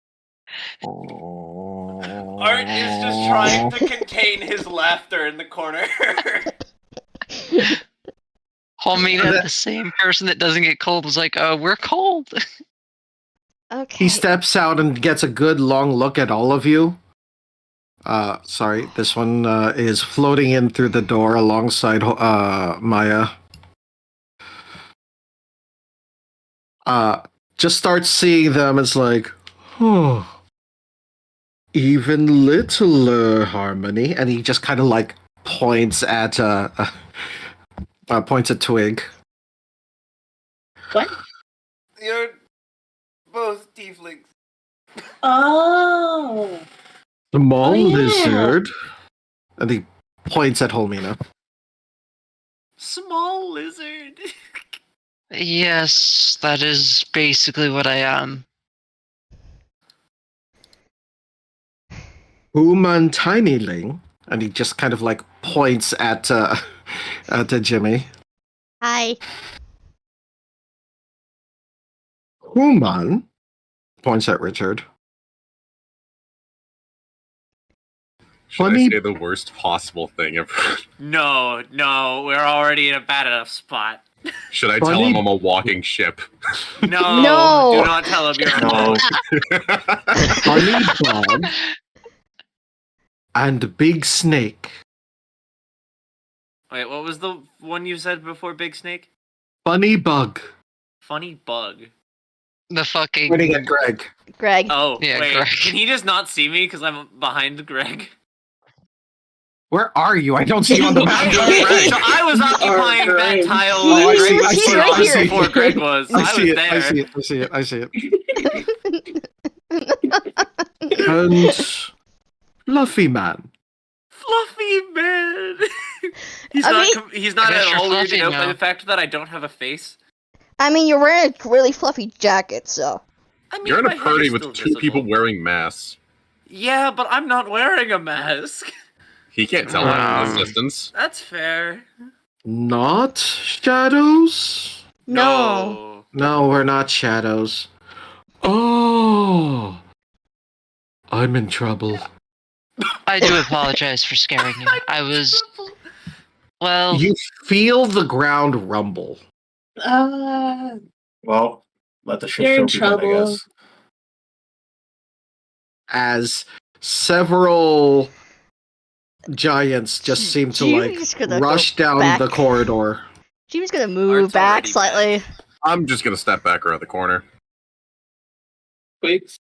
Art is just trying to contain his laughter in the corner. Homina, the same person that doesn't get cold, was like, "Oh, we're cold." Okay. He steps out and gets a good long look at all of you. Sorry, this one is floating in through the door alongside Maya. Just starts seeing them. It's like, oh, even littler Harmony, and he just kind of like points at Twig. What? You're both tieflings. Oh. Small Oh, yeah. lizard, and he points at Holmina. Small lizard. Yes, that is basically what I am. Human tinyling, and he just kind of like points at Jimmy. Hi. Human points at Richard. Should Funny- I say the worst possible thing ever? No, we're already in a bad enough spot. Should I tell him I'm a walking ship? No, No. do not tell him you're a No. Funny Bob and Big Snake. Wait, what was the one you said before Big Snake? Funny Bug. Funny bug. The fucking. Pointing at Greg. Greg. Oh, Yeah, wait. Greg. Can he just not see me because I'm behind Greg? Where are you? I don't see you on the map. So I was occupying that Greg. tile Oh, I that see, Greg I was see, on I see. before Greg was. I I see was it. there. I see it. I see it. I see it. And Fluffy Man. Fluffy man. He's I not. He's not I guess at you're all weirded fluffy out by now. the fact that I don't have a face. I mean, you're wearing a really fluffy jacket, so. I mean, You're in my a head party is with still two visible. people wearing masks. Yeah, but I'm not wearing a mask. He can't tell that from Um, this distance. That's fair. Not shadows? No. No, we're not shadows. Oh. I'm in trouble. I do apologize for scaring you. I was. Well, You feel the ground rumble. Uh, Well, let the ship You're in show begin, I trouble. guess. as several giants just seem to like Jimmy's gonna rush go down back. the corridor. Jimmy's gonna move Art's back already slightly. back. I'm just gonna step back around the corner. Wait,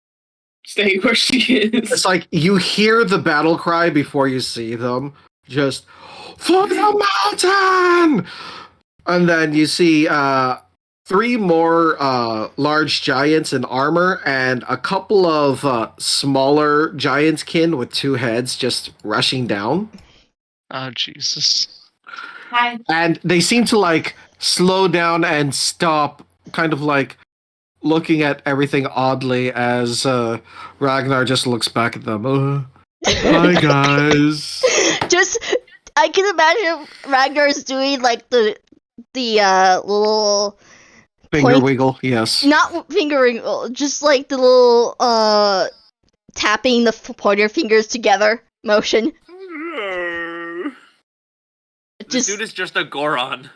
stay where she is. It's like you hear the battle cry before you see them. Just for the mountain! And then you see three more large giants in armor and a couple of smaller giantskin with two heads just rushing down. Oh Jesus! Hi. And they seem to like slow down and stop, kind of like looking at everything oddly as Ragnar just looks back at them. Hi guys. Just, I can imagine Ragnar's doing like the little Finger point- wiggle, yes. not fingering, just like the little tapping the pointer fingers together motion. This dude is just a Goron.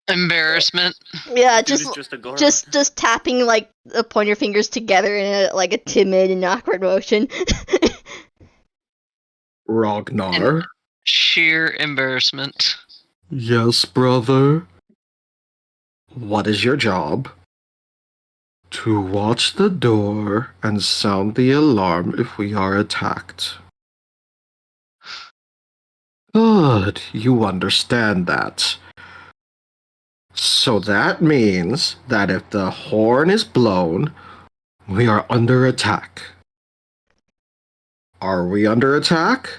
Embarrassment. Yeah, This dude is just a Goron. just tapping like the pointer fingers together in like a timid and awkward motion. Ragnar. Sheer embarrassment. Yes, brother. What is your job? To watch the door and sound the alarm if we are attacked. Good, you understand that. So that means that if the horn is blown, we are under attack. Are we under attack?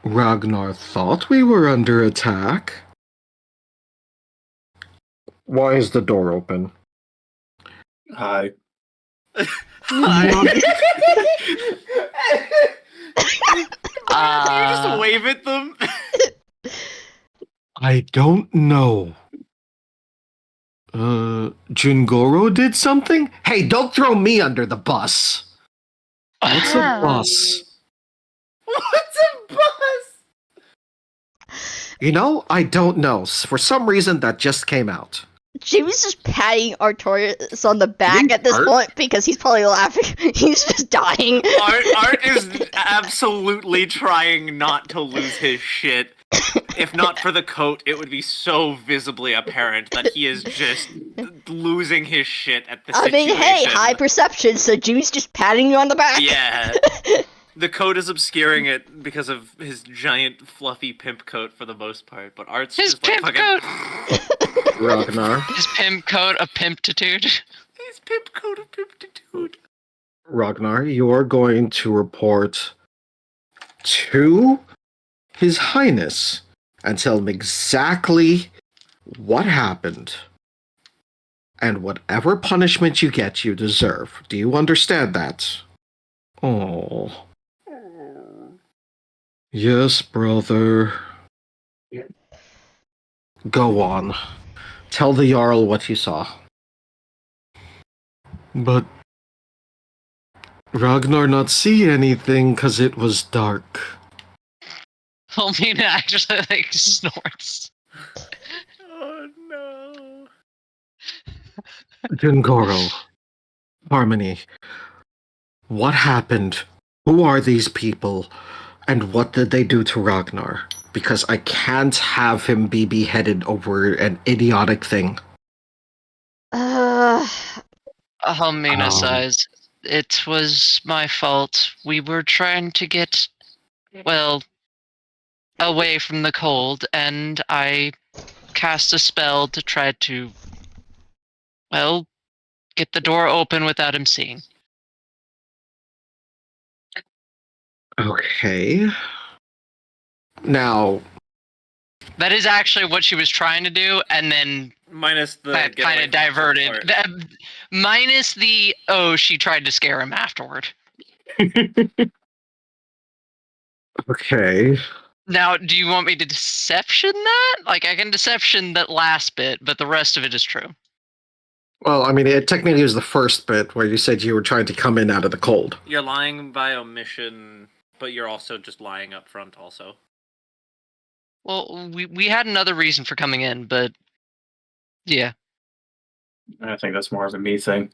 Ragnar thought we were under attack. Why is the door open? Hi. You just wave at them. I don't know. Jungoro did something? Hey, don't throw me under the bus. What's a bus? What's a bus? You know, I don't know. For some reason, that just came out. Jimmy's just patting Artorias on the back at this Art? point because he's probably laughing. He's just dying. Art is absolutely trying not to lose his shit. If not for the coat, it would be so visibly apparent that he is just losing his shit at the I situation. mean, hey, high perception, so Jimmy's just patting you on the back. Yeah. The coat is obscuring it because of his giant fluffy pimp coat for the most part, but Art's His just like pimp fucking... Ragnar. His pimp coat a pimptitude. His pimp coat of pimptitude. Ragnar, you're going to report to His Highness and tell him exactly what happened. And whatever punishment you get, you deserve. Do you understand that? Oh. Yes, brother. Go on. Tell the Jarl what you saw. But Ragnar not see anything because it was dark. Homina actually like snorts. Oh no. Jungoro. Harmony. What happened? Who are these people? And what did they do to Ragnar? Because I can't have him be beheaded over an idiotic thing. Homina Um. sighs. It was my fault. We were trying to get, well, away from the cold, and I cast a spell to try to, well, get the door open without him seeing. Okay. Now, That is actually what she was trying to do, and then Minus the that get kind away of from the diverted. part. Minus the, she tried to scare him afterward. okay. Now, do you want me to deception that? Like, I can deception that last bit, but the rest of it is true. Well, I mean, it technically was the first bit where you said you were trying to come in out of the cold. You're lying by omission, but you're also just lying up front also. Well, we had another reason for coming in, but yeah. I think that's more of a me thing.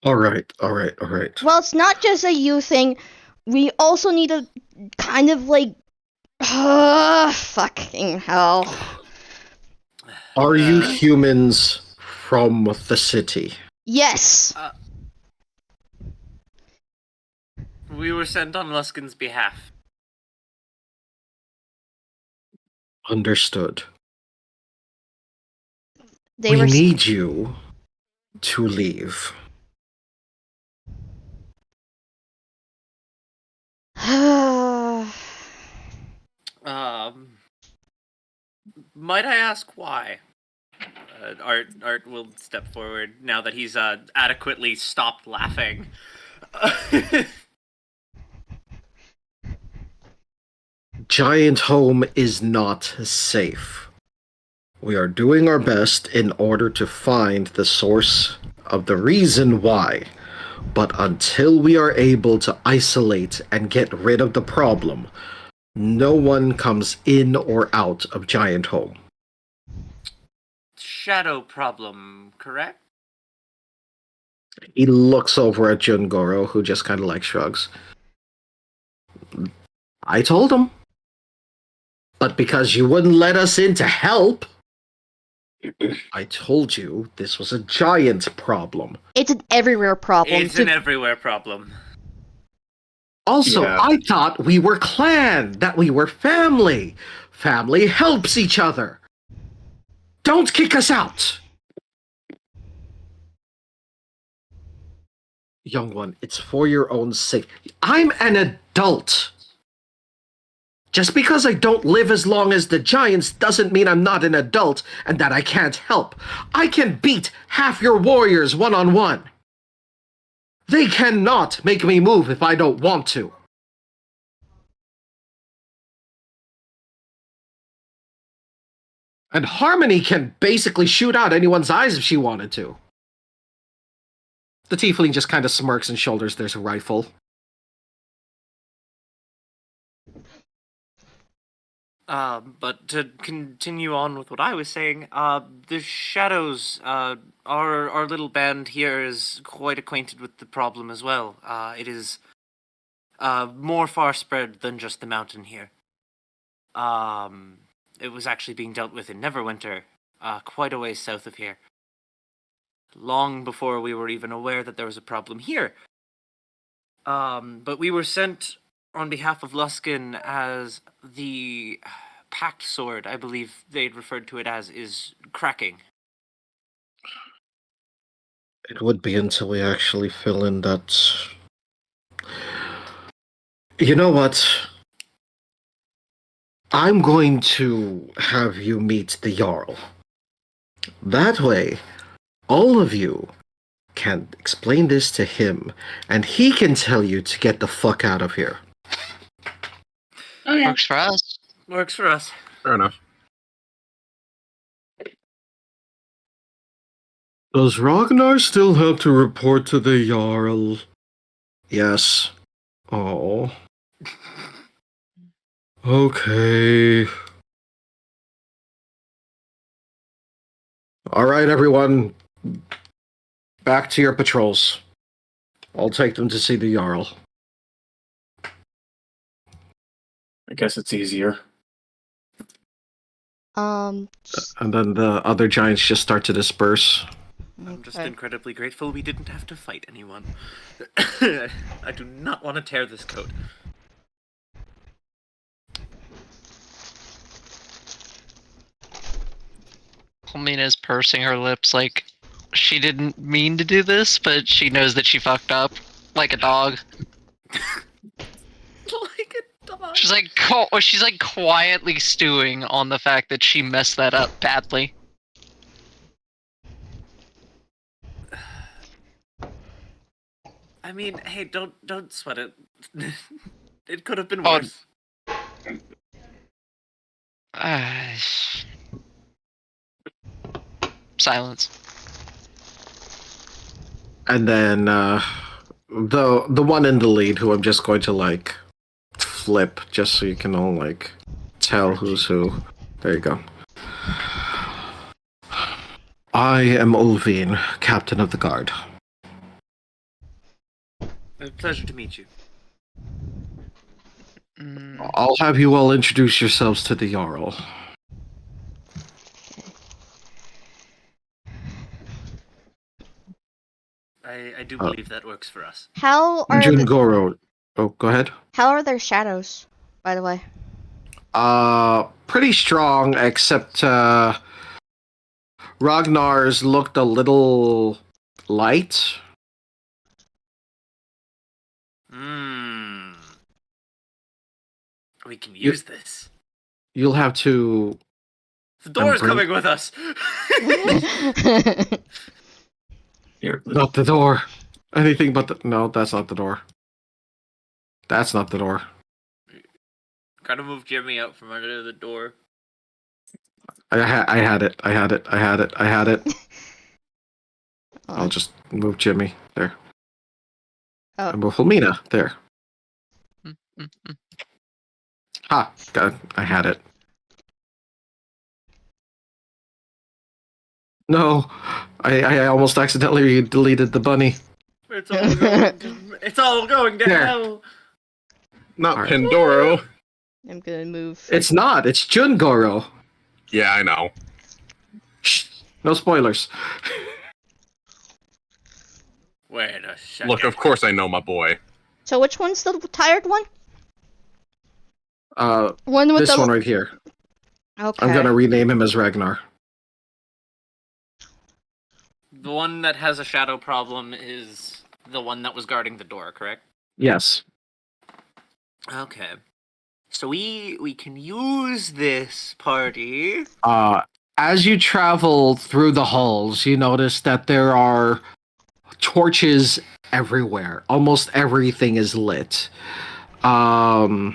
All right, all right, all right. Well, it's not just a you thing. We also need to kind of like. Fucking hell. Are you Uh, humans from the city? Yes. We were sent on Luskin's behalf. Understood. They We were. need you to leave. Might I ask why? Art will step forward now that he's adequately stopped laughing. Giant Home is not safe. We are doing our best in order to find the source of the reason why. But until we are able to isolate and get rid of the problem, no one comes in or out of Giant Home. Shadow problem, correct? He looks over at Jungoro, who just kind of like shrugs. I told him. But because you wouldn't let us in to help, I told you this was a giant problem. It's an everywhere problem. It's an everywhere problem. Also, Yeah. I thought we were clan, that we were family. Family helps each other. Don't kick us out! Young one, it's for your own sake. I'm an adult. Just because I don't live as long as the giants doesn't mean I'm not an adult and that I can't help. I can beat half your warriors one-on-one. They cannot make me move if I don't want to. And Harmony can basically shoot out anyone's eyes if she wanted to. The tiefling just kind of smirks and shoulders there's a rifle. But to continue on with what I was saying, the shadows, our little band here is quite acquainted with the problem as well. It is more far spread than just the mountain here. It was actually being dealt with in Neverwinter, quite a ways south of here. Long before we were even aware that there was a problem here. But we were sent on behalf of Luskin as the Pact Sword, I believe they'd referred to it as, is cracking. It would be until we actually fill in that... You know what? I'm going to have you meet the Jarl. That way, all of you can explain this to him, and he can tell you to get the fuck out of here. Okay. Works for us. Works for us. Fair enough. Does Ragnar still have to report to the Jarl? Yes. Oh. Okay. Alright, everyone. Back to your patrols. I'll take them to see the Jarl. I guess it's easier. And then the other giants just start to disperse. I'm just Okay. incredibly grateful we didn't have to fight anyone. I do not want to tear this coat. Palmina's pursing her lips like she didn't mean to do this, but she knows that she fucked up. Like a dog. Like a dog. She's like quietly stewing on the fact that she messed that up badly. I mean, hey, don't sweat it. It could have been Oh. worse. Silence. And then the one in the lead who I'm just going to like flip just so you can all like tell who's who. There you go. I am Ulvine, captain of the guard. A pleasure to meet you. I'll have you all introduce yourselves to the Jarl. I do believe that works for us. How are Jungoro. Oh, go ahead. how are their shadows, by the way? Pretty strong, except Ragnar's looked a little light. We can use this. You'll have to. The door is bring- coming with us. Here, Not the door. Anything but the. No, that's not the door. That's not the door. Gotta move Jimmy out from under the door. I had it. I had it. I had it. I had it. I'll Oh, just move Jimmy there. Oh. And move Helmina there. Ha! God, I had it. No, I almost accidentally deleted the bunny. It's all going. It's all going to There. hell. Not Alright. Pandoro. I'm gonna move. It's not. It's Jungoro. Yeah, I know. Shh. No spoilers. Wait a second. Look, of course I know my boy. So which one's the tired one? One with This the. one right here. Okay. I'm gonna rename him as Ragnar. The one that has a shadow problem is the one that was guarding the door, correct? Yes. Okay. So we can use this party. As you travel through the halls, you notice that there are torches everywhere. Almost everything is lit. There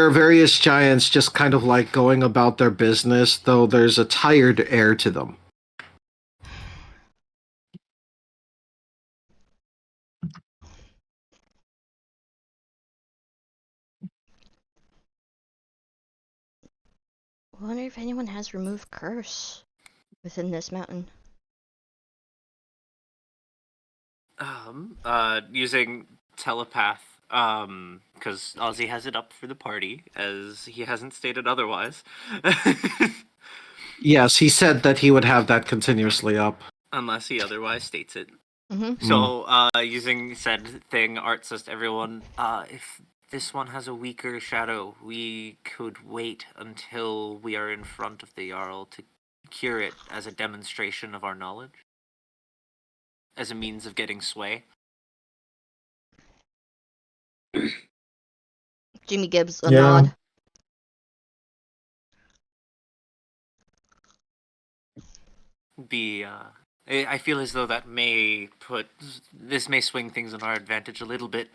are various giants just kind of like going about their business, though there's a tired air to them. I wonder if anyone has removed curse within this mountain. Using telepath, because Ozzy has it up for the party, as he hasn't stated otherwise. Yes, he said that he would have that continuously up. Unless he otherwise states it. Mm-hmm. So, using said thing, Art says to everyone, if this one has a weaker shadow, we could wait until we are in front of the Jarl to cure it as a demonstration of our knowledge. As a means of getting sway. Jimmy gives a Yeah. nod. I feel as though that may swing things in our advantage a little bit,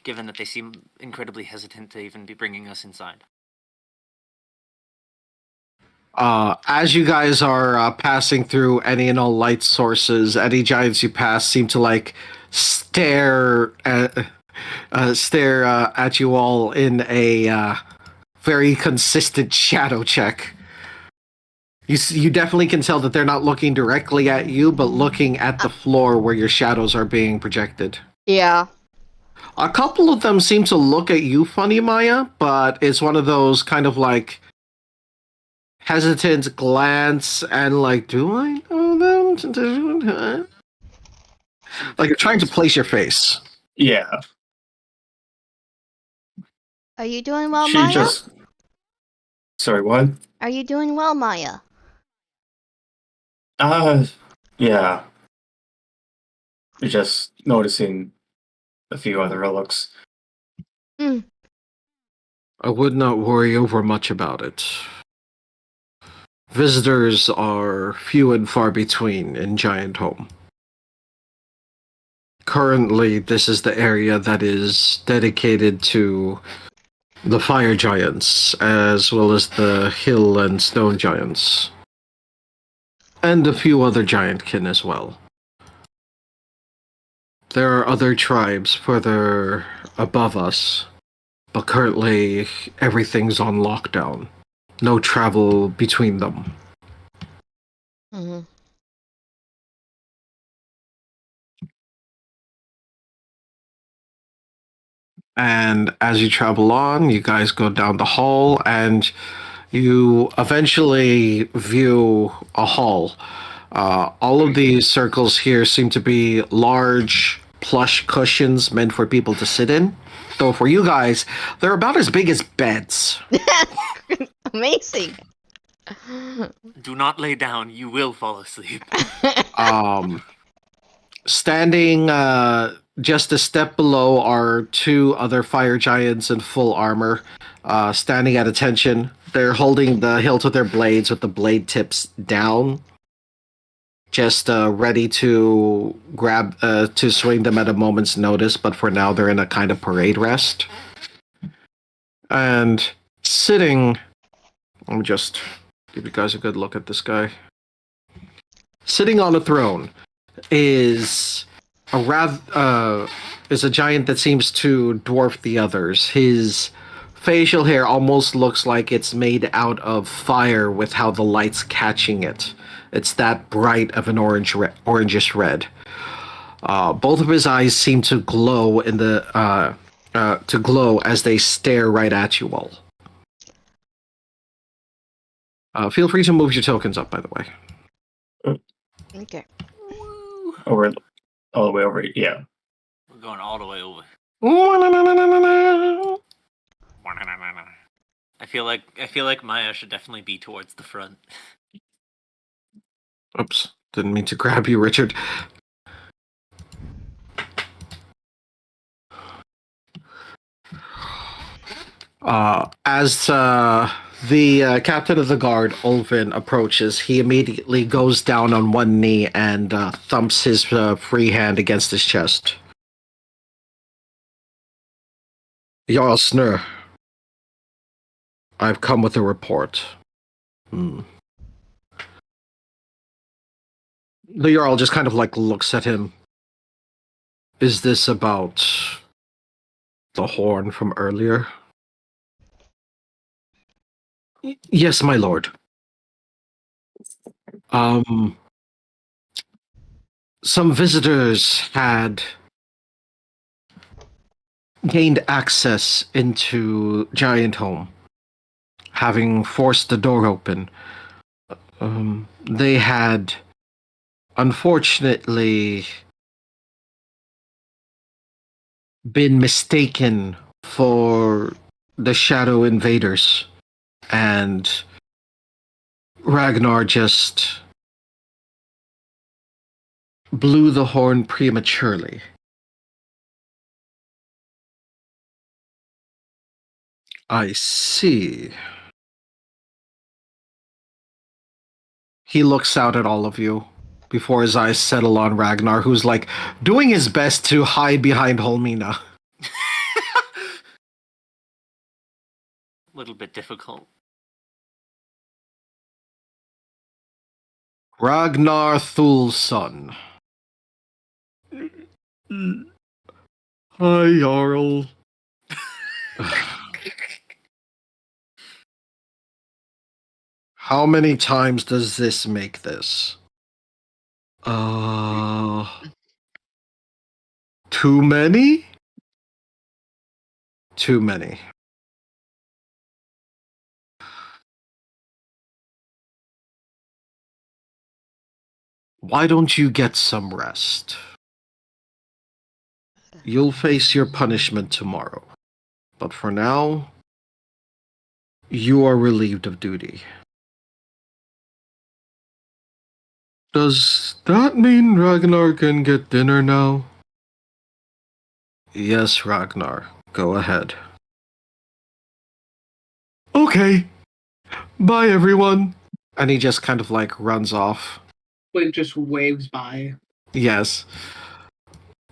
given that they seem incredibly hesitant to even be bringing us inside. As you guys are passing through any and all light sources, any giants you pass seem to like stare at you all in a very consistent shadow check. You definitely can tell that they're not looking directly at you, but looking at the floor where your shadows are being projected. Yeah. A couple of them seem to look at you funny, Maya, but it's one of those kind of like hesitant glance and like, do I know them? Like you're trying to place your face. Yeah. Are you doing well, She Maya? just. Sorry, what? Are you doing well, Maya? Yeah. Just noticing a few other looks. I would not worry over much about it. Visitors are few and far between in Giant Home. Currently, this is the area that is dedicated to the fire giants, as well as the hill and stone giants. And a few other giantkin as well. There are other tribes further above us, but currently everything's on lockdown. No travel between them. Mm-hmm. And as you travel on, you guys go down the hall and you eventually view a hall. All of these circles here seem to be large plush cushions meant for people to sit in. Though for you guys, they're about as big as beds. Amazing. Do not lay down. You will fall asleep. Standing just a step below are two other fire giants in full armor, standing at attention. They're holding the hilt of their blades with the blade tips down, just ready to grab to swing them at a moment's notice. But for now, they're in a kind of parade rest. And sitting, let me just give you guys a good look at this guy. Sitting on a throne is a giant that seems to dwarf the others. His facial hair almost looks like it's made out of fire with how the light's catching it. It's that bright of an orangish red. Both of his eyes seem to glow as they stare right at you all. Feel free to move your tokens up, by the way. Okay. Over, all the way over. Yeah. We're going all the way over. I feel like Maya should definitely be towards the front. Oops, didn't mean to grab you, Richard. As the captain of the guard, Ulvin, approaches, he immediately goes down on one knee and thumps his free hand against his chest. Jarl Snur, I've come with a report. The Jarl just kind of like looks at him. Is this about the horn from earlier? Yes, my lord. Some visitors had gained access into Giant Home, having forced the door open. They had, unfortunately, been mistaken for the Shadow Invaders, and Ragnar just blew the horn prematurely. I see. He looks out at all of you before his eyes settle on Ragnar, who's like doing his best to hide behind Holmina. A little bit difficult. Ragnar Thulson. Hi, Jarl. How many times does this make this? Too many? Too many. Why don't you get some rest? You'll face your punishment tomorrow. But for now, you are relieved of duty. Does that mean Ragnar can get dinner now? Yes, Ragnar. Go ahead. Okay. Bye, everyone. And he just kind of like runs off. It just waves by. Yes.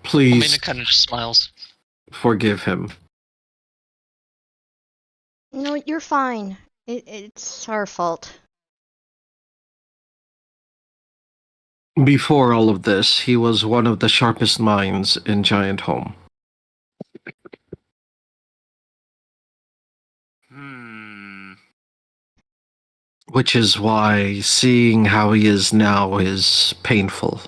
Please Almina kind of just smiles. forgive him. No, you're fine. It's our fault. Before all of this, he was one of the sharpest minds in Giant Home. Which is why seeing how he is now is painful.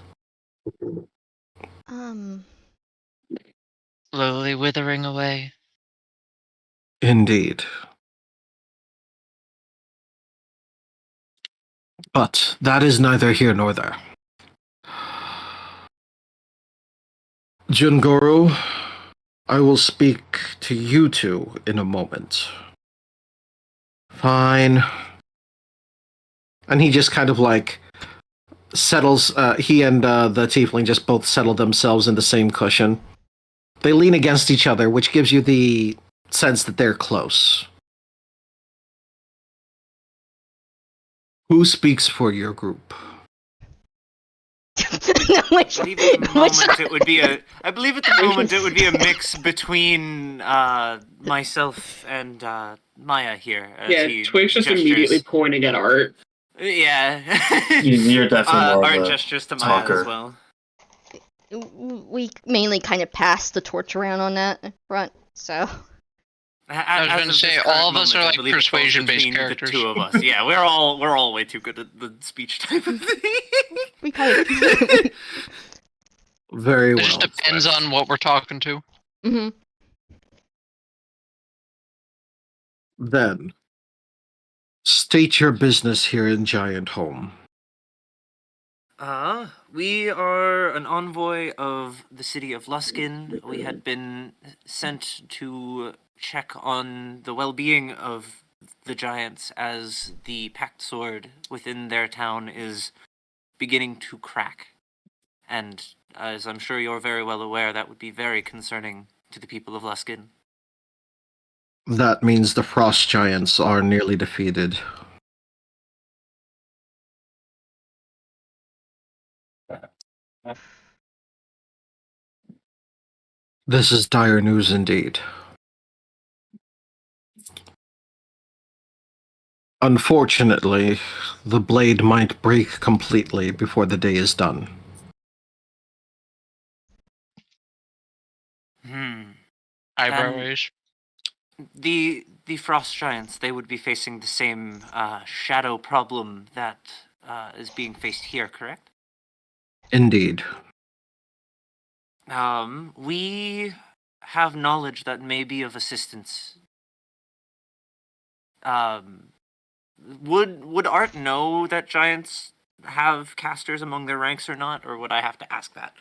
Slowly withering away. Indeed. But that is neither here nor there. Junguru, I will speak to you two in a moment. Fine. And he just kind of like settles, he and the tiefling just both settle themselves in the same cushion. They lean against each other, which gives you the sense that they're close. Who speaks for your group? Which, I believe at the which- moment it would be a. I believe at the moment it would be a mix between myself and Maya here. As Yeah, he Twig's just gestures. immediately pointing at Art. Yeah. You're definitely more Art of a gestures to Maya talker. as well. we mainly kind of pass the torch around on that front, so. I was going to say, all of us are like persuasion-based characters. The two of us, yeah, we're all way too good at the speech type of thing. We kind of. Very It well. just depends on what we're talking to. Hmm. Then, state your business here in Giant Home. We are an envoy of the city of Luskin. We had been sent to check on the well-being of the giants as the pact sword within their town is beginning to crack. And as I'm sure you're very well aware, that would be very concerning to the people of Luskin. That means the frost giants are nearly defeated. This is dire news indeed. Unfortunately, the blade might break completely before the day is done. Eyebrow And- raise. The frost giants, they would be facing the same shadow problem that is being faced here, correct? Indeed. We have knowledge that may be of assistance. Would Art know that giants have casters among their ranks or not, or would I have to ask that?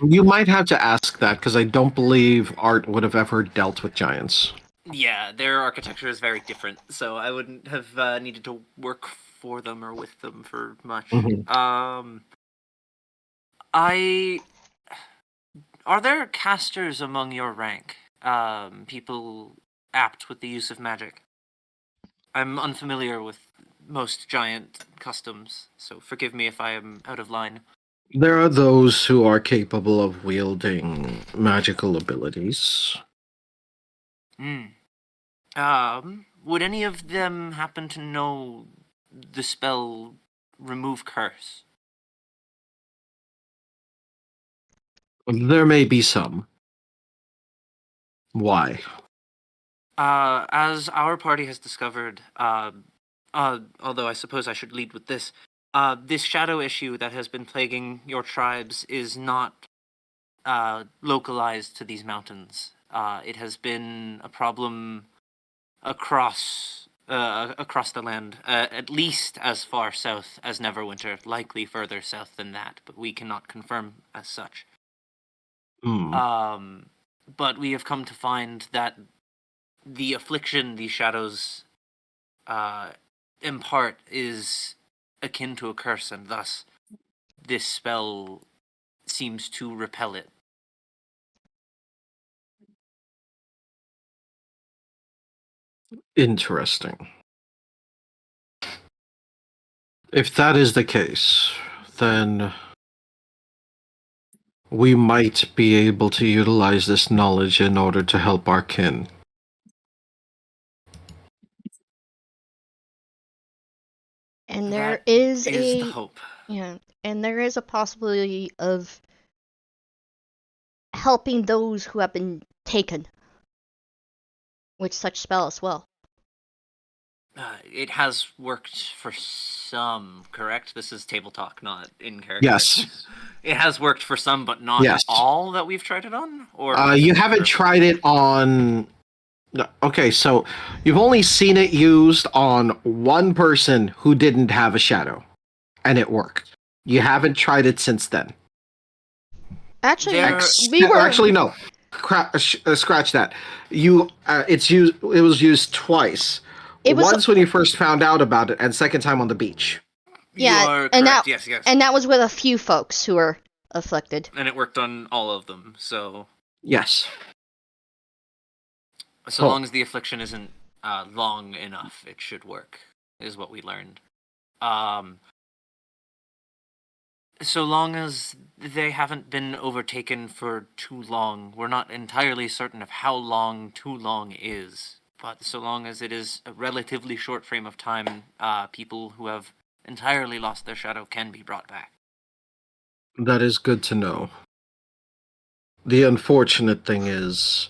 You might have to ask that, because I don't believe Art would have ever dealt with giants. Yeah, their architecture is very different, so I wouldn't have needed to work for them or with them for much. Mhm. Are there casters among your rank? People apt with the use of magic? I'm unfamiliar with most giant customs, so forgive me if I am out of line. There are those who are capable of wielding magical abilities. Would any of them happen to know the spell Remove Curse? There may be some. Why? As our party has discovered, although I suppose I should lead with this, this shadow issue that has been plaguing your tribes is not localized to these mountains. It has been a problem across the land, at least as far south as Neverwinter, likely further south than that, but we cannot confirm as such. But we have come to find that the affliction these shadows impart is akin to a curse, and thus this spell seems to repel it. Interesting. If that is the case, then we might be able to utilize this knowledge in order to help our kin. And there That is the hope. Yeah, and there is a possibility of helping those who have been taken with such spell as well. It has worked for some, correct? This is table talk, not in character. Yes. It has worked for some, but not Yes. all that we've tried it on? Or You haven't tried it on No, okay, so you've only seen it used on one person who didn't have a shadow, and it worked. You haven't tried it since then. Actually, There- we were. Actually, no. Scratch that. It's used. It was used twice. It was Once when you first found out about it, and second time on the beach. Yeah, you are and correct. that- Yes. and that was with a few folks who were afflicted. And it worked on all of them. So Yes. so Oh. long as the affliction isn't long enough, it should work. Is what we learned. So long as they haven't been overtaken for too long, we're not entirely certain of how long too long is. But so long as it is a relatively short frame of time, people who have entirely lost their shadow can be brought back. That is good to know. The unfortunate thing is,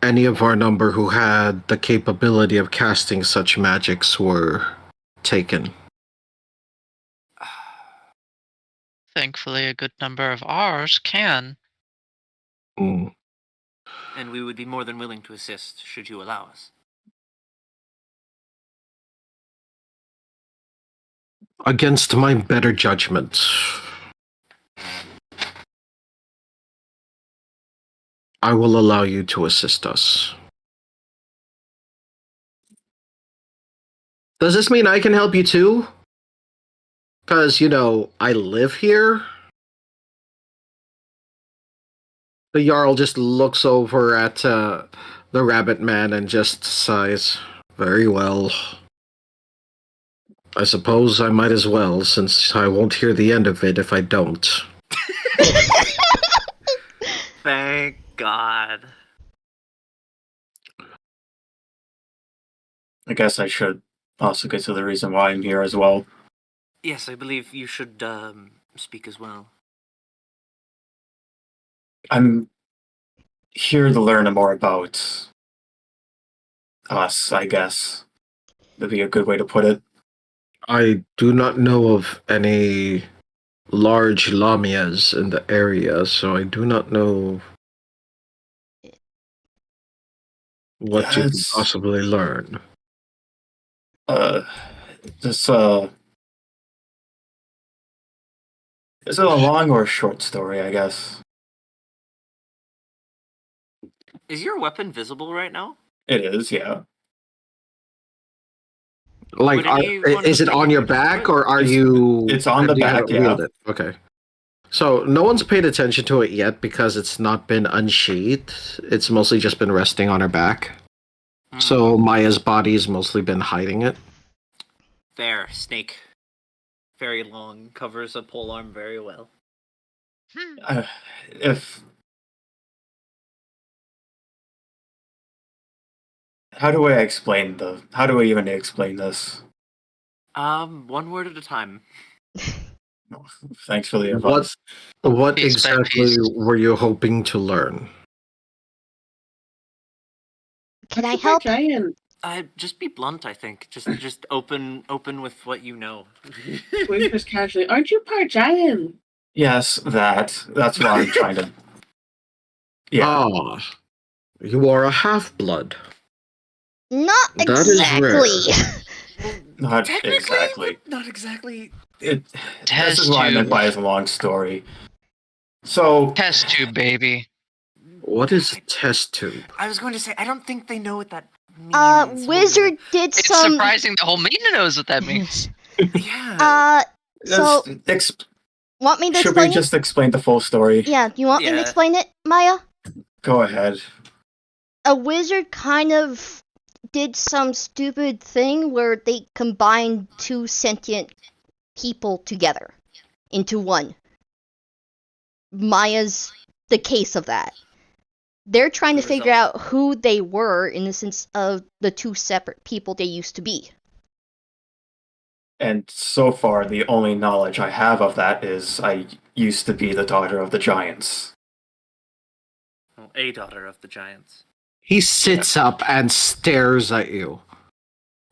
any of our number who had the capability of casting such magics were taken. Thankfully, a good number of ours can. Mm. And we would be more than willing to assist, should you allow us. Against my better judgment, I will allow you to assist us. Does this mean I can help you too? Because, I live here? The Jarl just looks over at the rabbit man and just sighs. Very well. I suppose I might as well, since I won't hear the end of it if I don't. Thank God. I guess I should also get to the reason why I'm here as well. Yes, I believe you should speak as well. I'm here to learn more about us, I guess. That'd be a good way to put it. I do not know of any large lamias in the area, so I do not know what you could That's- possibly learn. This is it a long or a short story, I guess? Is your weapon visible right now? It is, yeah. Like, Would anyone is it have on your taken attention back, to it? or are It's- you... it's on the do you back, have it wielded? Okay. So, no one's paid attention to it yet because it's not been unsheathed. It's mostly just been resting on her back. So, Maya's body's mostly been hiding it. There, snake. Very long, covers a pole arm very well. If how do I even explain this? One word at a time. Thanks for the What advice. what Piece by exactly piece. were you hoping to learn? Can I help? Giant. Just be blunt, I think. Just open with what you know. Whispers casually. Aren't you part giant? Yes, that's what I'm trying to. Yeah, Ah, you are a half-blood. Not That is exactly. not Technically, exactly. but not exactly. This Test is what I meant tube. by it's a long story. So Test tube, baby. What is a test tube? I was going to say, I don't think they know what that means. Wizard did It's some. surprising the whole meeting knows what that means. Yeah. So want me to should we explain just explain the full story? it? Yeah, you want me to Yeah. explain it, Maya? Go ahead. A wizard kind of did some stupid thing where they combined two sentient people together into one. Maya's the case of that. They're trying to The figure result. out who they were in the sense of the two separate people they used to be. And so far, the only knowledge I have of that is I used to be the daughter of the giants. Well, a daughter of the giants. He sits up and stares at you.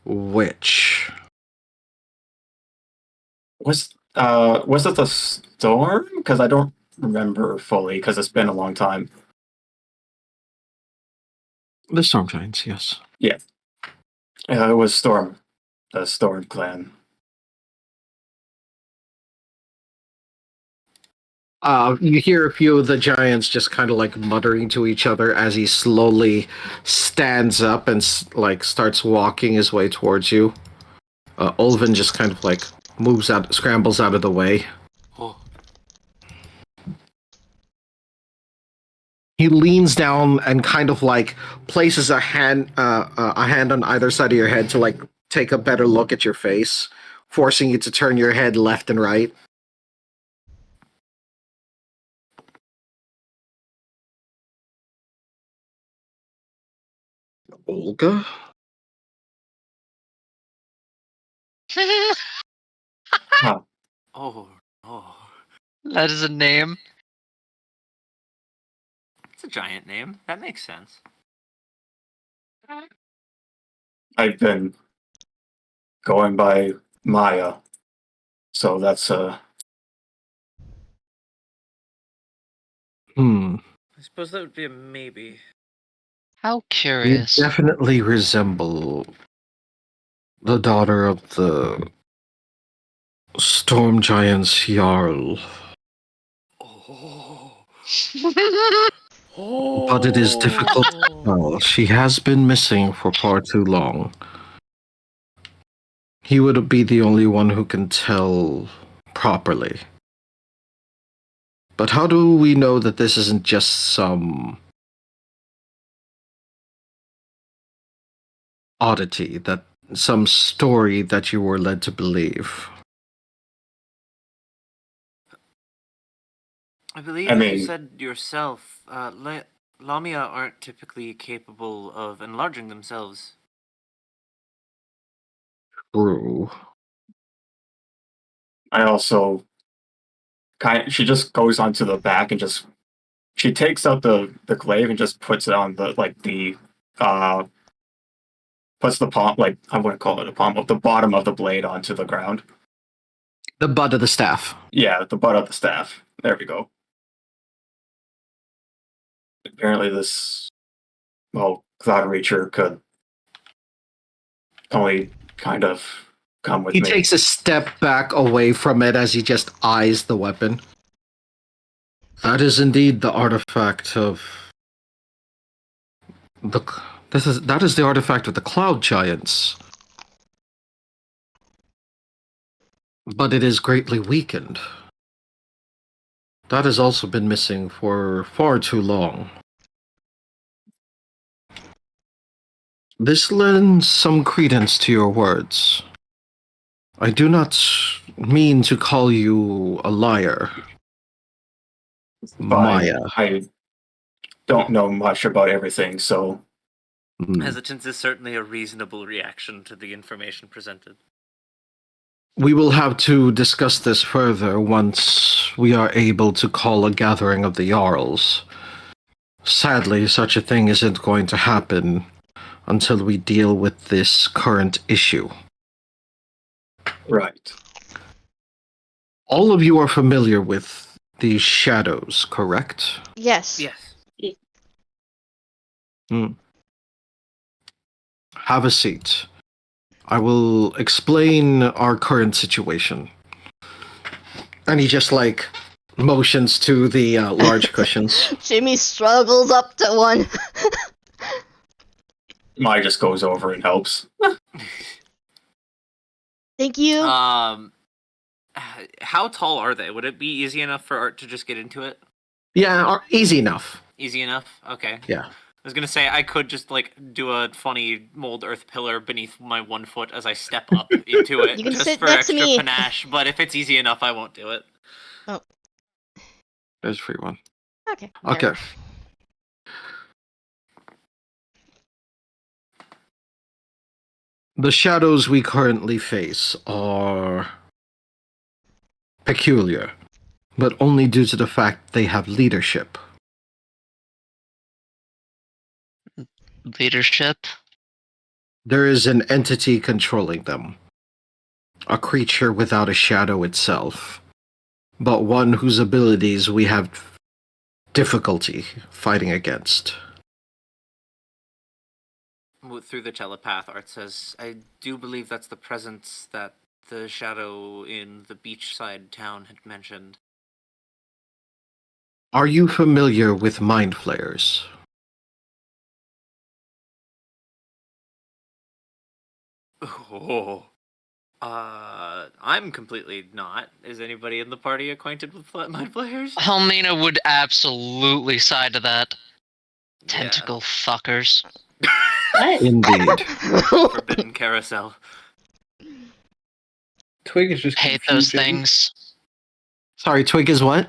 Which? Was it the storm? Because I don't remember fully, because it's been a long time. The Storm Giants, yes. Yeah. It was Storm. The Storm clan. You hear a few of the giants just kind of like muttering to each other as he slowly stands up and like starts walking his way towards you. Ulvin just kind of like moves out, scrambles out of the way. Oh. He leans down and kind of like places a hand on either side of your head to like take a better look at your face, forcing you to turn your head left and right. Olga? Huh. Oh, oh. That is a name. It's a giant name. That makes sense. I've been going by Maya. So that's Hmm. I suppose that would be a maybe. How You curious. definitely resemble the daughter of the Storm Giant's Jarl. Oh. But it is difficult to tell. She has been missing for far too long. He would be the only one who can tell properly. But how do we know that this isn't just some oddity, that some story that you were led to believe? I believe I you mean- said yourself, Lamia aren't typically capable of enlarging themselves. True. I also she just goes onto the back and just she takes out the glaive and just puts it on the puts the palm, like I wouldn't call it a palm, of the bottom of the blade onto the ground. The butt of the staff. Yeah, the butt of the staff. There we go. Apparently this Cloud Reacher could only kind of come with He me. takes a step back away from it as he just eyes the weapon. That is indeed the artifact of that is the artifact of the Cloud Giants. But it is greatly weakened. That has also been missing for far too long. This lends some credence to your words. I do not mean to call you a liar, Fine. Maya. I don't know much about everything, so Hesitance is certainly a reasonable reaction to the information presented. We will have to discuss this further once we are able to call a gathering of the Jarls. Sadly, such a thing isn't going to happen until we deal with this current issue. right. All of you are familiar with these shadows, correct? Yes. Yes. Have a seat. I will explain our current situation. And he just like motions to the large cushions. Jimmy struggles up to one. Maya just goes over and helps. Thank you. How tall are they? Would it be easy enough for Art to just get into it? Yeah, easy enough. Easy enough? Okay. Yeah. I was gonna say I could just like do a funny mold earth pillar beneath my 1 foot as I step up into it, You can just sit for next to extra me. panache. But if it's easy enough, I won't do it. There's a free one. Okay. Okay. The shadows we currently face are peculiar, but only due to the fact they have leadership. Leadership. There is an entity controlling them. A creature without a shadow itself, but one whose abilities we have difficulty fighting against. through the telepath, Art says, I do believe that's the presence that the shadow in the beachside town had mentioned. Are you familiar with mind flayers? Oh. I'm completely not. Is anybody in the party acquainted with mind players? Helmina would absolutely side to that. Tentacle fuckers. What? Indeed. Forbidden carousel. Twig is just Hate those confusing. things. Sorry, Twig is what?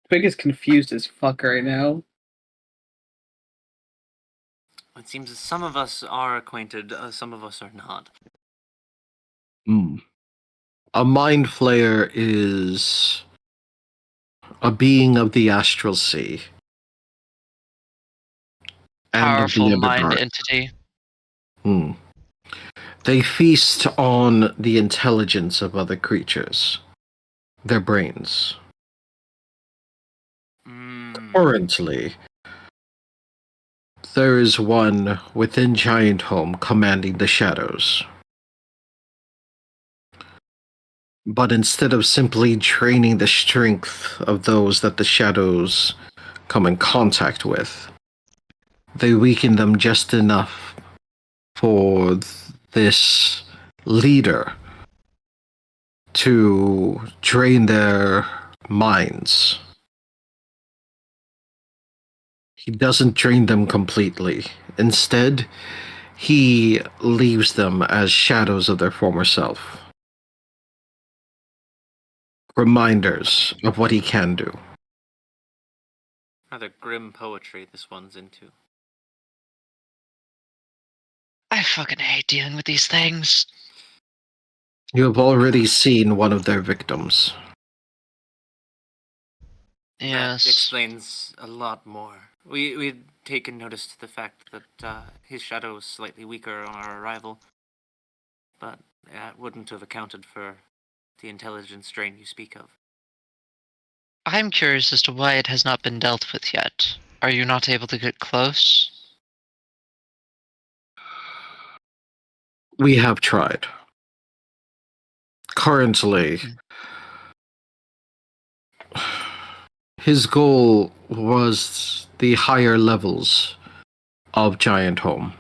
Twig is confused as fuck right now. It seems some of us are acquainted, some of us are not. A mind flayer is a being of the astral sea and of Powerful the mind underdark. entity. They feast on the intelligence of other creatures, their brains. Currently, there is one within Giant Home commanding the shadows. But instead of simply draining the strength of those that the shadows come in contact with, they weaken them just enough for this leader to drain their minds. He doesn't drain them completely. Instead, he leaves them as shadows of their former self. Reminders of what he can do. Rather grim poetry this one's into. I fucking hate dealing with these things. You have already seen one of their victims. Yes. That explains a lot more. We'd taken notice to the fact that his shadow was slightly weaker on our arrival, but that wouldn't have accounted for the intelligence drain you speak of. I'm curious as to why it has not been dealt with yet. Are you not able to get close? We have tried. Currently, his goal was the higher levels of Giant Home.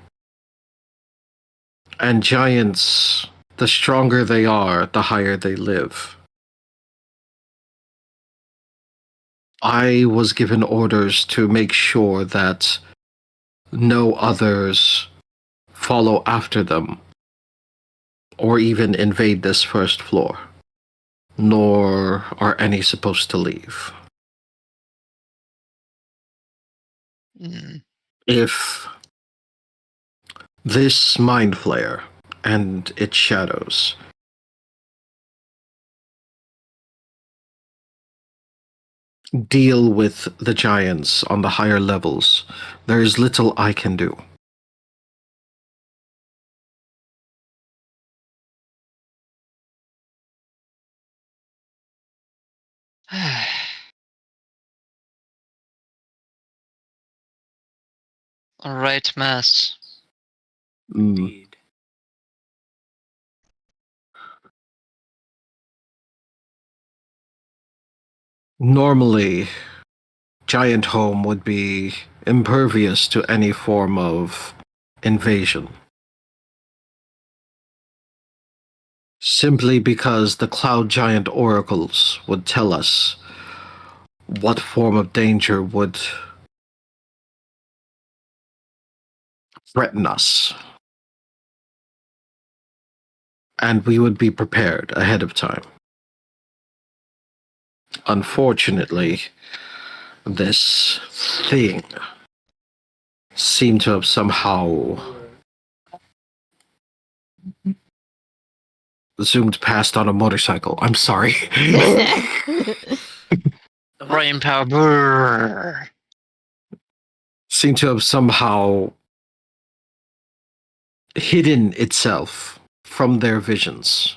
And giants, the stronger they are, the higher they live. I was given orders to make sure that no others follow after them or even invade this first floor, nor are any supposed to leave. If this mind flayer and its shadows deal with the giants on the higher levels, there is little I can do. Alright, mess. Indeed. Normally, Giant Home would be impervious to any form of invasion. Simply because the Cloud Giant oracles would tell us what form of danger would threaten us. And we would be prepared ahead of time. Unfortunately, this thing seemed to have somehow zoomed past on a motorcycle. I'm sorry. Brain power. Brrr. Seemed to have somehow hidden itself from their visions.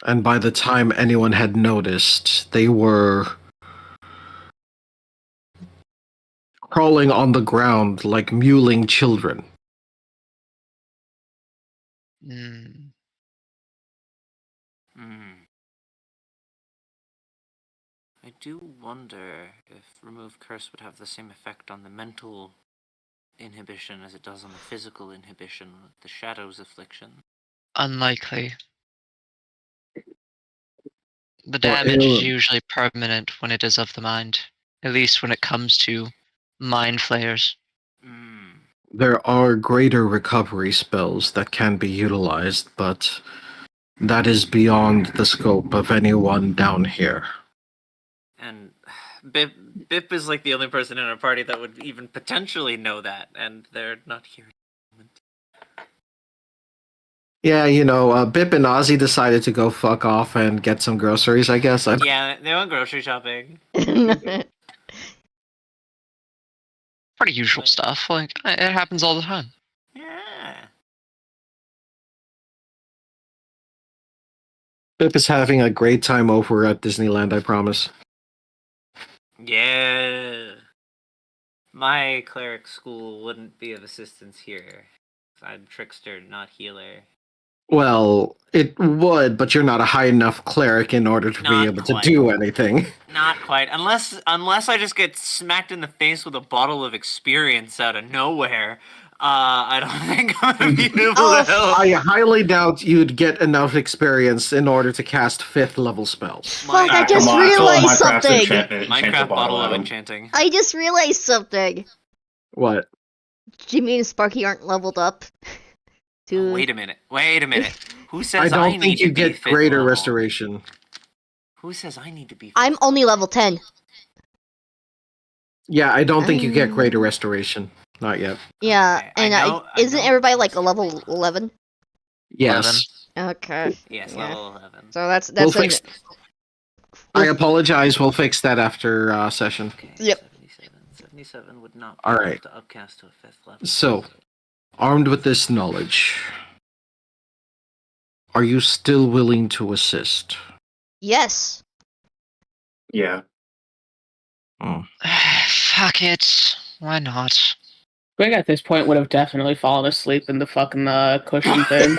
And by the time anyone had noticed, they were crawling on the ground like mewling children. Hmm. I do wonder if remove curse would have the same effect on the mental inhibition as it does on the physical inhibition, the shadow's affliction. Unlikely. The Well, damage is usually permanent when it is of the mind, at least when it comes to mind flayers. There are greater recovery spells that can be utilized, but that is beyond the scope of anyone down here. And Bip is like the only person in our party that would even potentially know that, and they're not here at the moment. Yeah, Bip and Ozzy decided to go fuck off and get some groceries, I guess. Yeah, they went grocery shopping. Pretty usual stuff. Like, it happens all the time. Yeah. Bip is having a great time over at Disneyland, I promise. Yeah. My cleric school wouldn't be of assistance here. I'm trickster, not healer. Well, it would, but you're not a high enough cleric in order to be Not able quite. to do anything. Not quite. Unless I just get smacked in the face with a bottle of experience out of nowhere. I don't think I'm gonna be able to help. I highly doubt you'd get enough experience in order to cast 5th level spells. Fuck, I just realized something. Minecraft bottle of enchanting. I just realized something. What? Jimmy and Sparky aren't leveled up. Wait a minute. Who says I don't need think you to be get 5th greater level? restoration. Who says I need to be 5th I'm only level 10. Yeah, I don't think you get greater restoration. Not yet. Yeah, Okay, and isn't everybody like a level 11? Yes. 11. Okay. Yes, Yeah. level 11. So that's We'll an- fix. I apologize. We'll fix that after session. Okay, Yep. 77 would not be All enough right. to upcast to a 5th level. So, armed with this knowledge, are you still willing to assist? Yes. Yeah. Fuck it. Why not? Greg at this point would have definitely fallen asleep in the fucking cushion thing.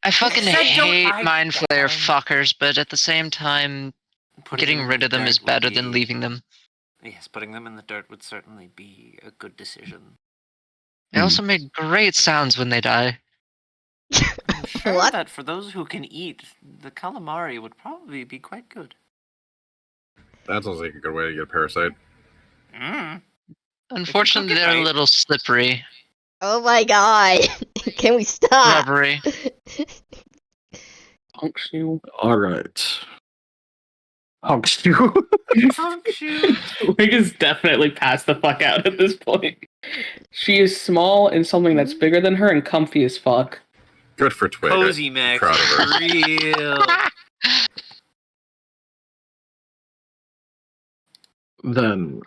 I fucking hate I mind flayer can. fuckers, but at the same time, Putting getting them in rid the of them dirt is would better than be- leaving them. Yes, putting them in the dirt would certainly be a good decision. They also make great sounds when they die. I'm sure What? that for those who can eat, the calamari would probably be quite good. That sounds like a good way to get a parasite. Unfortunately, it they're a right. little slippery. Oh my god. Can we stop? Rubbery. Punk shoe. All right. Hog stew. Greg is definitely passed the fuck out at this point. She is small in something that's bigger than her and comfy as fuck. Good for Twig. Cozy I'm Max, proud of her. real. Then,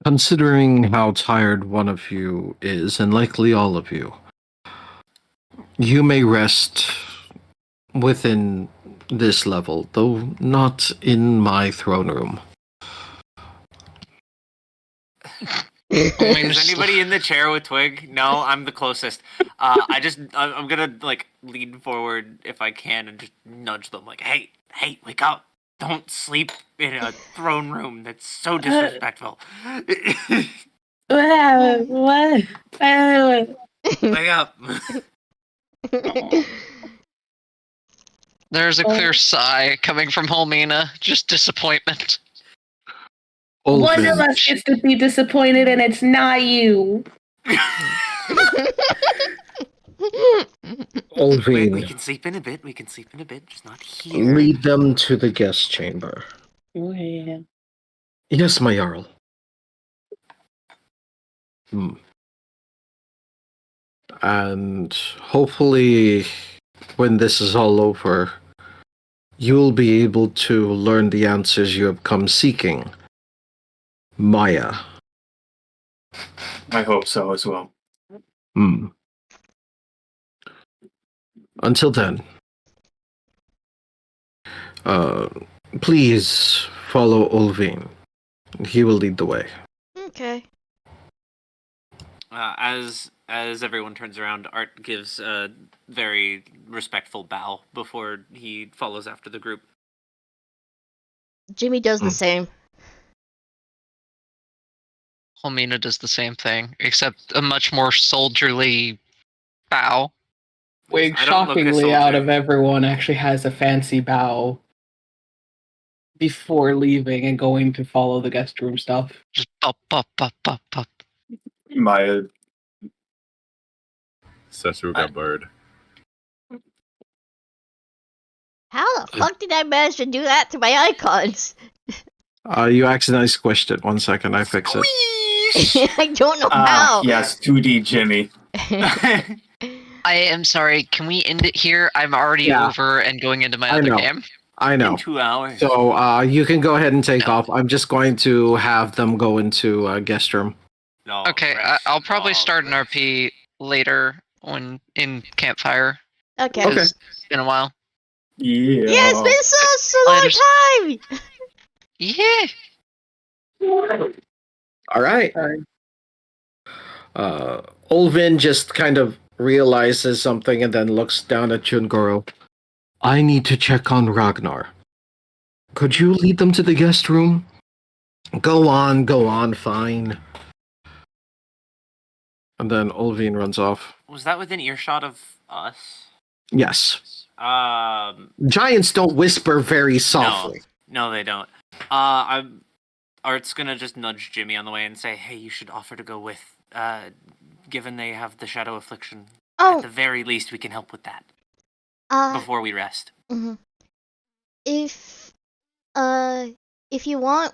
considering how tired one of you is, and likely all of you, you may rest within this level, though not in my throne room. Is anybody in the chair with Twig? No, I'm the closest. I'm gonna like lean forward if I can and just nudge them like, hey, wake up. Don't sleep in a throne room. That's so disrespectful. What? Wake up. There's a clear sigh coming from Holmina. Just disappointment. One of Olvin, us gets to be disappointed and it's not you. Wait, we Olvin, can sleep in a bit. Just not here. lead them to the guest chamber. Oh, yeah. Yes, my Jarl. And hopefully, when this is all over, you'll be able to learn the answers you have come seeking. Maya. I hope so as well. Until then, please follow Olvin He will lead the way. Okay. As everyone turns around, Art gives a very respectful bow before he follows after the group. Jimmy does the same. Helmina does the same thing, except a much more soldierly bow. Wig, I don't look a shockingly, out soldier. of everyone, actually has a fancy bow before leaving and going to follow the guest room stuff. Just up, up, up, up, up. Maya, Sesu got bird. How the fuck did I manage to do that to my icons? You accidentally squished it. 1 second, I fix it. I don't know how. yes, 2D Jimmy. I am sorry. Can we end it here? I'm already Yeah. over and going into my I other know. game. I In know. 2 hours. So you can go ahead and take No. off. I'm just going to have them go into guest room. No, Okay, rest. I'll probably start an Rest. RP later when in campfire. Okay. Okay. It's been a while. Yeah. Yeah, it's been so long time. Yeah. All right. Alright. Olvin just kind of realizes something and then looks down at Jungoro. I need to check on Ragnar. Could you lead them to the guest room? Go on, fine. And then Olvin runs off. Was that within earshot of us? Yes. Um, Giants don't whisper very softly. no, they don't. Art's gonna just nudge Jimmy on the way and say, "Hey, you should offer to go with. Given they have the shadow affliction, at the Oh, very least, we can help with that before we rest." mhm. if if you want,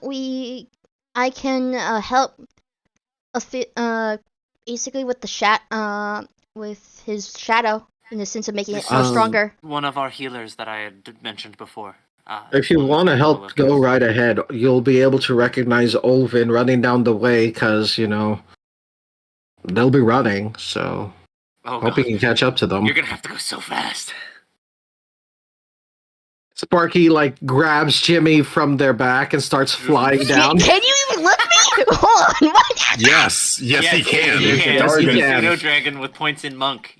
I can help basically with the with his shadow in the sense of making it more stronger. One of our healers that I had mentioned before. If you want to help, go right ahead. You'll be able to recognize Olvin running down the way because, they'll be running. So, Oh, hope you God. can catch up to them. You're gonna have to go so fast. Sparky, grabs Jimmy from their back and starts flying down. Can you even lift me? Hold on. What? Yes, yes, he can. You can. Yes, he can. Pseudo dragon with points in monk.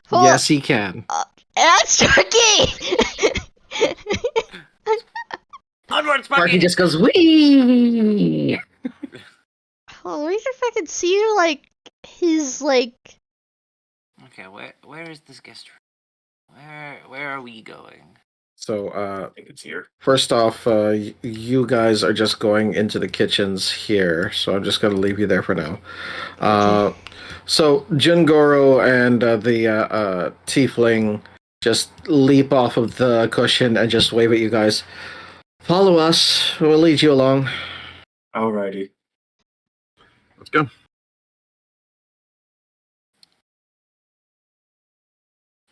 Hold Yes, he can. That's tricky. Onward, Sparky Sparky! just goes, wee! Oh, let me see if I can see his Okay, where is this guest room? Where are we going? So, I think it's here. first off, you guys are just going into the kitchens here, so I'm just going to leave you there for now. So, Jungoro and the tiefling just leap off of the cushion and just wave at you guys. Follow us. We'll lead you along. Alrighty. Let's go.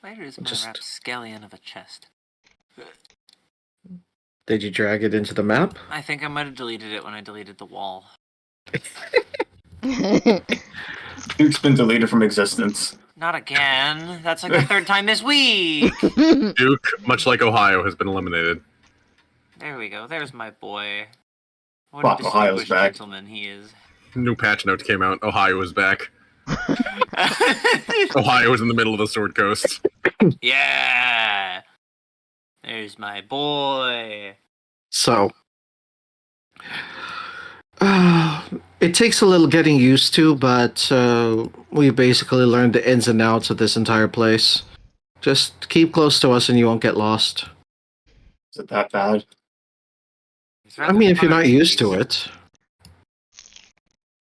Where is my Just- rapscallion of a chest? Did you drag it into the map? I think I might have deleted it when I deleted the wall. Duke's been deleted from existence. Not again. That's like the third time this week. Duke, much like Ohio, has been eliminated. There we go. There's my boy. What Wow, a Ohio's distinguished back. gentleman he is. New patch note came out. Ohio is back. Ohio is in the middle of the Sword Coast. Yeah. There's my boy. So, it takes a little getting used to, but we basically learned the ins and outs of this entire place. Just keep close to us and you won't get lost. Is it that bad? It's I rather mean, if you're fun not to used to use. it.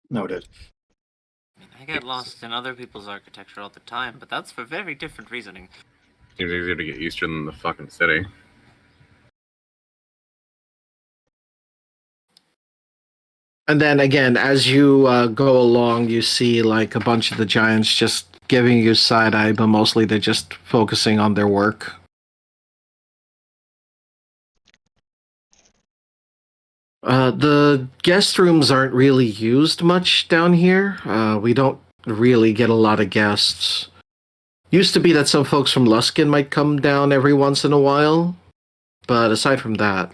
Noted. I get lost in other people's architecture all the time, but that's for very different reasoning. Seems easier to get used to than the fucking city. And then again, as you go along, you see a bunch of the giants just giving you side eye, but mostly they're just focusing on their work. The guest rooms aren't really used much down here. We don't really get a lot of guests. Used to be that some folks from Luskin might come down every once in a while, but aside from that,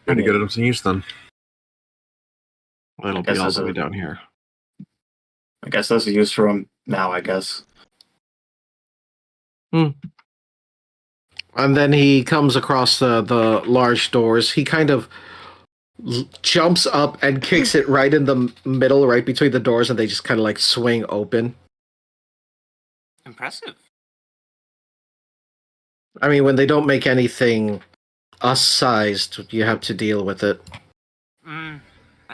Good to get him some use then. It'll guess be all that's the way a- down here. I guess that's a use for him now, I guess. And then he comes across the large doors. He kind of jumps up and kicks it right in the middle, right between the doors, and they just kind of like swing open. Impressive. I mean, when they don't make anything us-sized, you have to deal with it.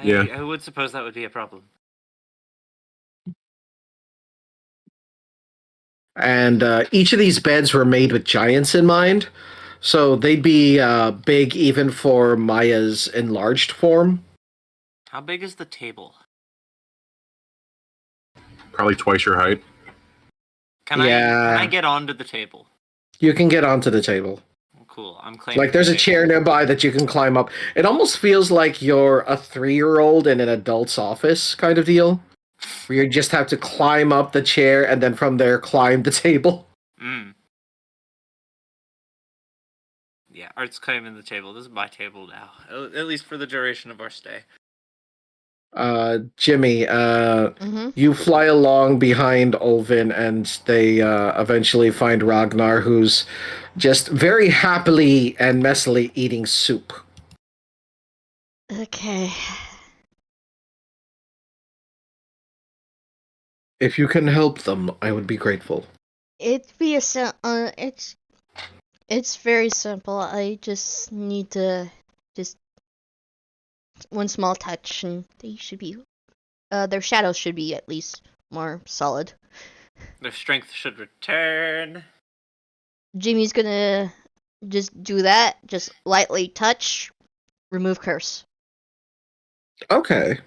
Yeah. I would suppose that would be a problem. And each of these beds were made with giants in mind, so they'd be big even for Maya's enlarged form. How big is the table? Probably twice your height. Can Yeah. I get onto the table? You can get onto the table. Cool. I'm claiming. Like, there's a the chair table. nearby that you can climb up. It almost feels like you're a 3-year-old in an adult's office kind of deal, where you just have to climb up the chair and then from there climb the table. Yeah, Art's claiming the table. This is my table now, at least for the duration of our stay. Jimmy, Mm-hmm. you fly along behind Olvin, and they eventually find Ragnar, who's just very happily and messily eating soup. Okay. If you can help them, I would be grateful. It'd be it's very simple. I just need to just one small touch, and they should be their shadows should be at least more solid. Their strength should return. Jimmy's gonna just do that, just lightly touch, remove curse. Okay.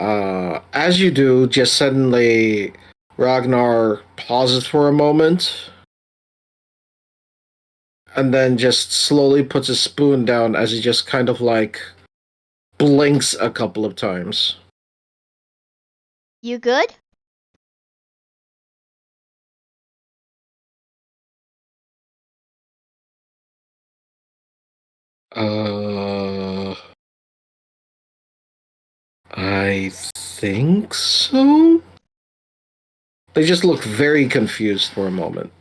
As you do, just suddenly Ragnar pauses for a moment and then just slowly puts a spoon down as he just kind of like blinks a couple of times. You good? I think so? They just look very confused for a moment.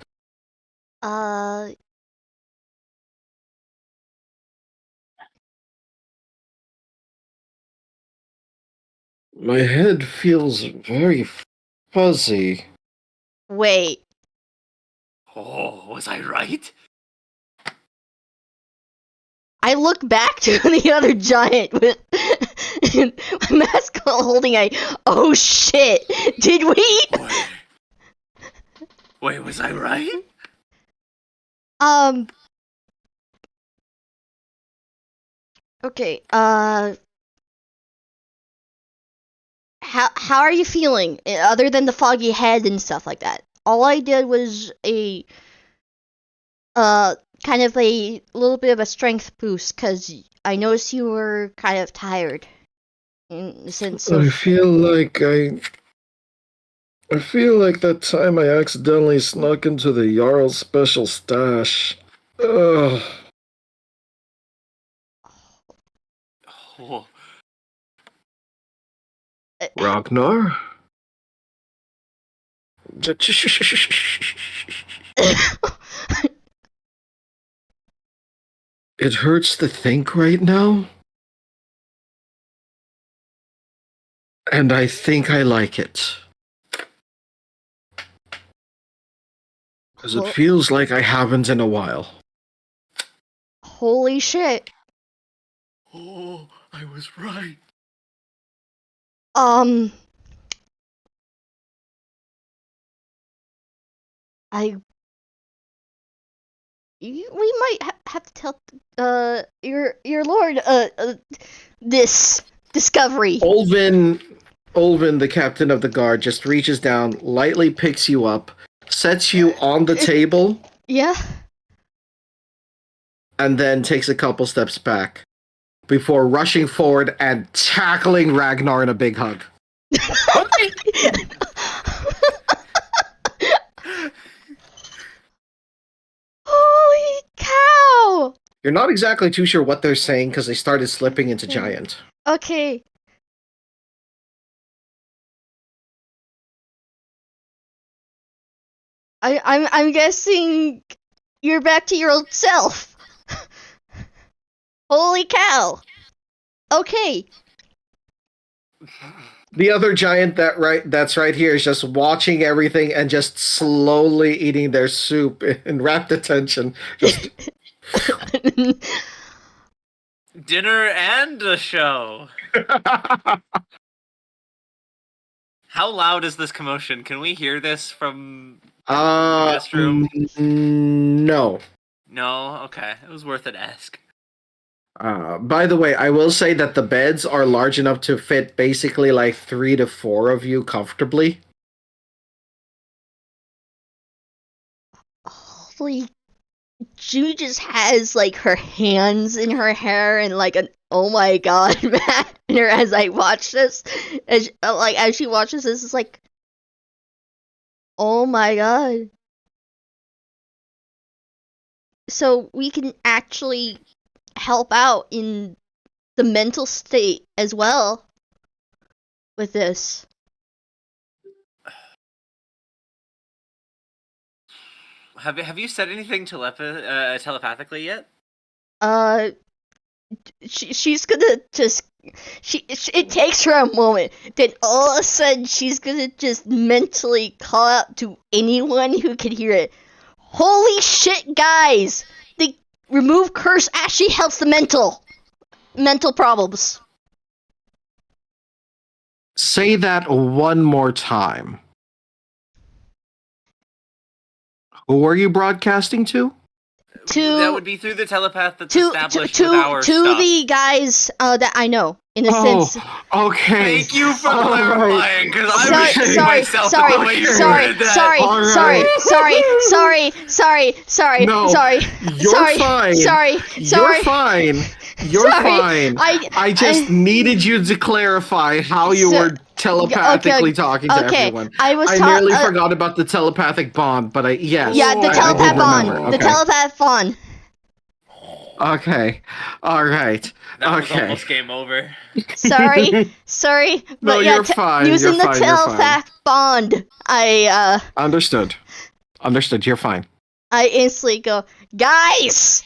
My head feels very fuzzy. Wait. Oh, was I right? I look back to the other giant with my mask holding a. Oh shit! Did we? Wait, was I right? Okay. How are you feeling? Other than the foggy head and stuff like that. All I did was a kind of a little bit of a strength boost because I noticed you were kind of tired. In the sense of I feel like that time I accidentally snuck into the Jarl's special stash. Ugh. Oh, Ragnar? It hurts to think right now. And I think I like it. Because it feels like I haven't in a while. Holy shit. oh, I was right. We might have to tell your lord this discovery. Olvin, the captain of the guard, just reaches down, lightly picks you up, sets you on the table, Yeah. and then takes a couple steps back before rushing forward and tackling Ragnar in a big hug. Holy cow! You're not exactly too sure what they're saying because they started slipping into giant. Okay. I'm guessing you're back to your old self. Holy cow. Okay. The other giant that's right here is just watching everything and just slowly eating their soup in rapt attention. Just Dinner and a show. How loud is this commotion? Can we hear this from the guest room? No. No? Okay. It was worth an ask. By the way, I will say that the beds are large enough to fit basically like 3 to 4 of you comfortably. Holy, Judy just has like her hands in her hair and like an oh my god manner as I watch this. As she watches this, it's like oh my god. So we can actually help out in the mental state as well with this. Have you said anything telepathically yet? She's gonna just it takes her a moment. Then all of a sudden she's gonna just mentally call out to anyone who can hear it. Holy shit, guys! The remove curse actually helps the mental problems. Say that one more time. Who are you broadcasting to? That would be through the telepath that's to established with our to stuff. the guys that I know in a sense. Okay. Thank you for All clarifying, because I was shitting Sorry, myself sorry, at the way you sorry, worded that. sorry, All sorry, right. sorry, No, sorry, you're sorry, fine. sorry, You're fine. You're Sorry, fine. I just needed you to clarify how you were telepathically talking to everyone. I nearly forgot about the telepathic bond, but yes. Yeah, the I telepath did bond. remember. The Okay. telepath bond. Okay. All right. That was Okay. almost game over. Sorry, but No, yeah, you're fine. using You're the fine. You're fine. telepath bond, Understood. You're fine. I instantly go, guys,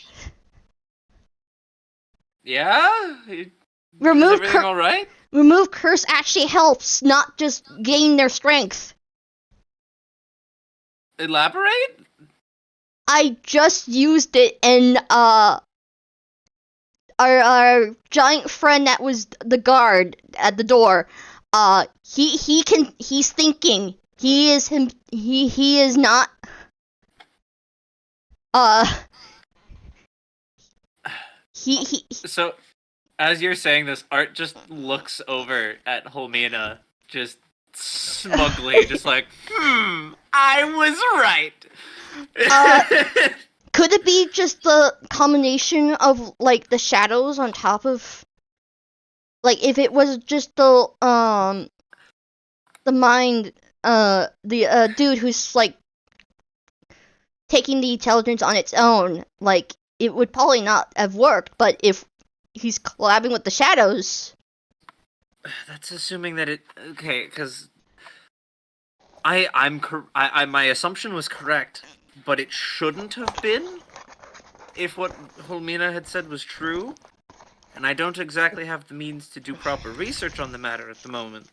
Yeah? Is remove everything alright? remove curse actually helps, not just gain their strength. Elaborate? I just used it, and our giant friend that was the guard at the door, he's thinking. He is not he So, as you're saying this, Art just looks over at Holmina, just smugly, just like, I was right. could it be just the combination of like the shadows on top of, like, if it was just the mind, the dude who's like taking the intelligence on its own, like it would probably not have worked, but if he's collabing with the shadows. That's assuming that it okay, because my assumption was correct, but it shouldn't have been if what Holmina had said was true, and I don't exactly have the means to do proper research on the matter at the moment.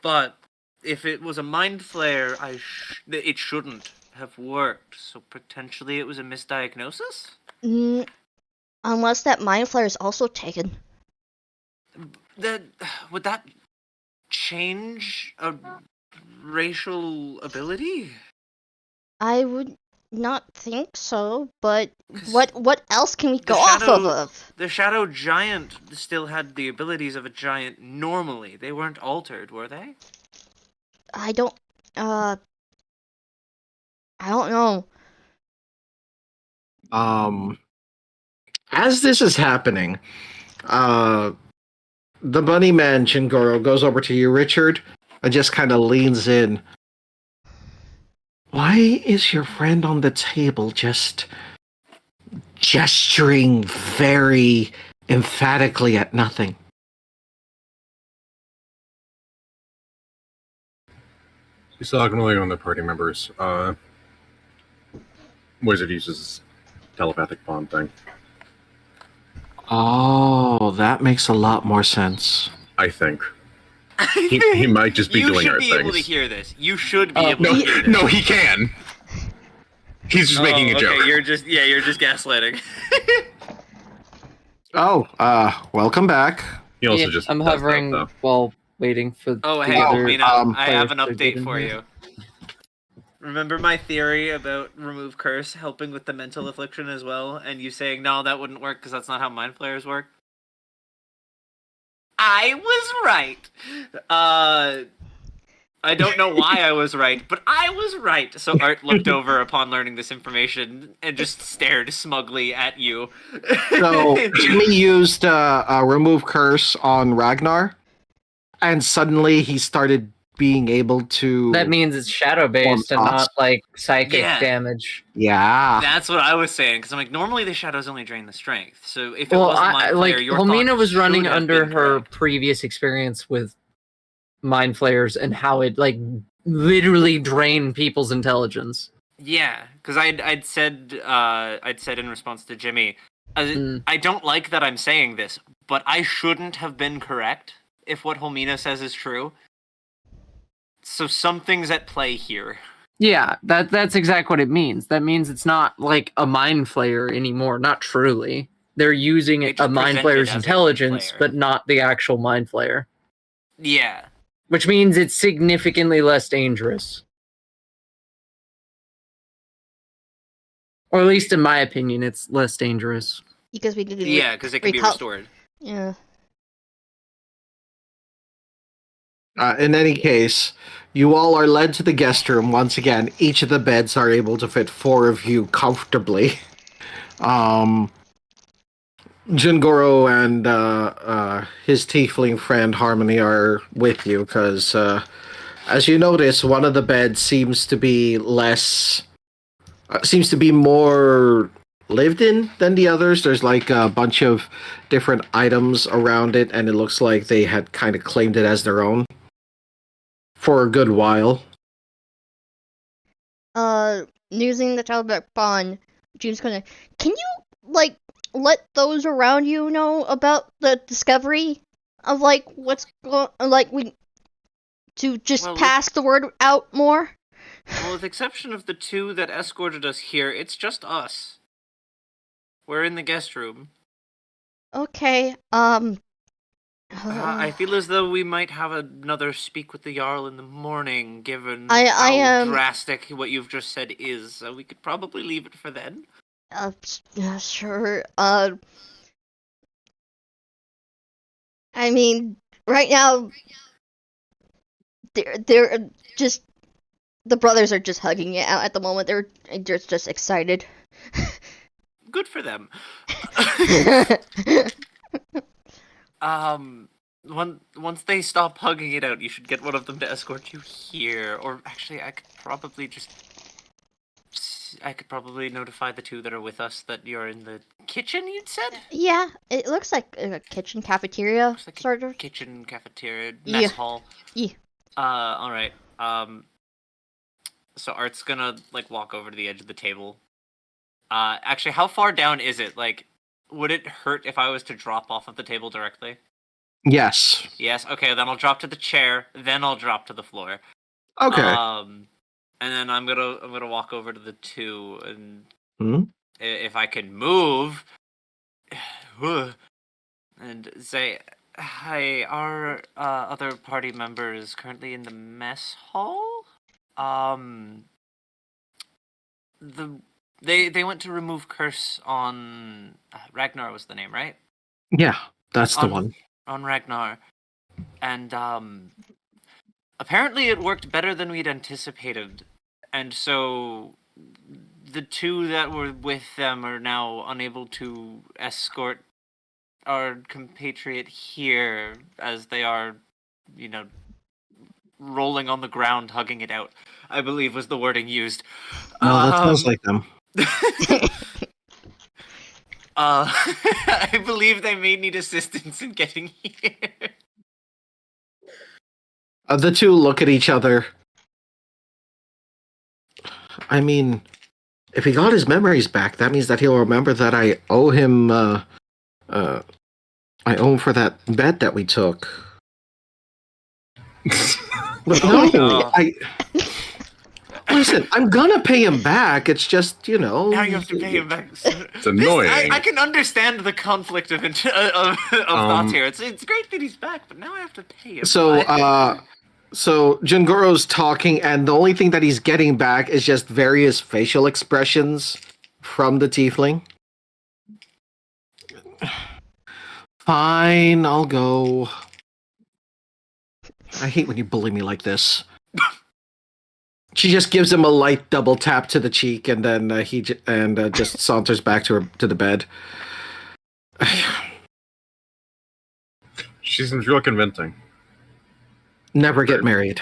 But if it was a mind flare, it shouldn't have worked. So potentially it was a misdiagnosis. Unless that mind flare is also taken. Would that change a racial ability? I would not think so, but what else can we go off of? The shadow giant still had the abilities of a giant normally. They weren't altered, were they? I don't know. As this is happening, the bunny man Chingoro goes over to you, Richard, and just kind of leans in. Why is your friend on the table just gesturing very emphatically at nothing. He's talking to one of the party members. Wizard uses telepathic bond thing. Oh, that makes a lot more sense. I think. He might just be you doing should our be things. able to hear this. You should be able No, to hear this. no, he can. He's just making a joke. You're just gaslighting. Welcome back. He also Yeah, just I'm does that, hovering though. while waiting for. Oh, the hey, other Mina, I have an players to get update in for here. you. Remember my theory about remove curse helping with the mental affliction as well, and you saying no, that wouldn't work because that's not how mind flayers work? I was right. I don't know why I was right, but I was right. So Art looked over upon learning this information and just stared smugly at you. So Jimmy used remove curse on Ragnar, and suddenly he started being able to. That means it's shadow based and Form not like psychic Yeah. damage. Yeah. That's what I was saying, because I'm like, normally the shadows only drain the strength. So if it Well, wasn't mind flayer, your Helmina thought was running should have under been her correct. previous experience with mind flayers and how it like literally drained people's intelligence. Yeah, because I'd said in response to Jimmy, I don't like that I'm saying this, but I shouldn't have been correct if what Helmina says is true. So something's at play here. Yeah, that's exactly what it means. That means it's not like a mind flayer anymore. Not truly. They're using They a just mind present it flayer's as a mind intelligence, flayer. but not the actual mind flayer. Yeah. Which means it's significantly less dangerous. Or at least in my opinion, it's less dangerous. Because we could Yeah, because it can be restored. Yeah. In any case, you all are led to the guest room. Once again, each of the beds are able to fit 4 of you comfortably. Jingoro and his tiefling friend Harmony are with you because, as you notice, one of the beds seems to be more lived in than the others. There's like a bunch of different items around it, and it looks like they had kind of claimed it as their own for a good while. Using the telepath bond, June's gonna. Can you like let those around you know about the discovery of like what's going? Like we to just Well, pass the word out more. Well, with the exception of the 2 that escorted us here, it's just us. We're in the guest room. Okay. I feel as though we might have another speak with the Jarl in the morning, given I how drastic what you've just said is. So we could probably leave it for then. Sure. I mean, right now, they're just the brothers are just hugging it out at the moment. They're just excited. Good for them. Once they stop hugging it out, you should get one of them to escort you here. Or actually, I could probably notify the 2 that are with us that you're in the kitchen, you'd said? Yeah, it looks like a kitchen cafeteria, Looks like sort a of. kitchen, cafeteria, Yeah. mess hall. Yeah. Alright. So Art's gonna, like, walk over to the edge of the table. Actually, how far down is it? Like, would it hurt if I was to drop off of the table directly? Yes. Yes, okay, then I'll drop to the chair, then I'll drop to the floor. Okay. And then I'm gonna walk over to the 2, and if I can move, and say, "Hi, our other party member is currently in the mess hall. They went to remove curse on Ragnar was the name, right? Yeah, that's the one. On Ragnar, and apparently it worked better than we'd anticipated, and so the 2 that were with them are now unable to escort our compatriot here, as they are, rolling on the ground, hugging it out, I believe was the wording used. No, that sounds like them. I believe they may need assistance in getting here. The two look at each other. I mean, if he got his memories back, that means that he'll remember that I owe him, I owe him for that bet that we took. But Oh, no, no. Listen, I'm gonna pay him back. It's just, Now you have to pay him back. It's annoying. I can understand the conflict of thoughts here. It's great that he's back, but now I have to pay him. So Jingoro's talking, and the only thing that he's getting back is just various facial expressions from the tiefling. Fine, I'll go. I hate when you bully me like this. She just gives him a light double tap to the cheek, and then just saunters back to the bed. She seems real convincing. Never get married.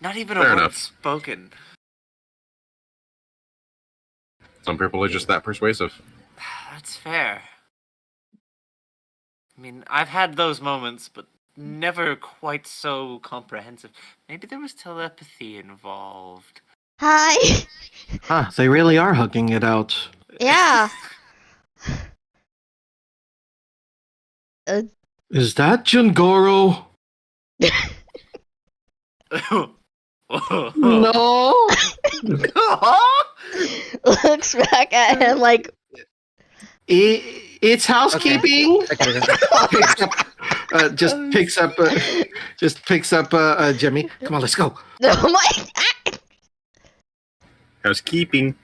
Not even Fair a word enough. spoken. Some people are just that persuasive. That's fair. I mean, I've had those moments, but never quite so comprehensive. Maybe there was telepathy involved. Hi. Ah, they really are hugging it out. Yeah. Is that Jingoro? No. Looks back at him like, It's housekeeping. Just picks up Jimmy. Come on, let's go. oh my Housekeeping.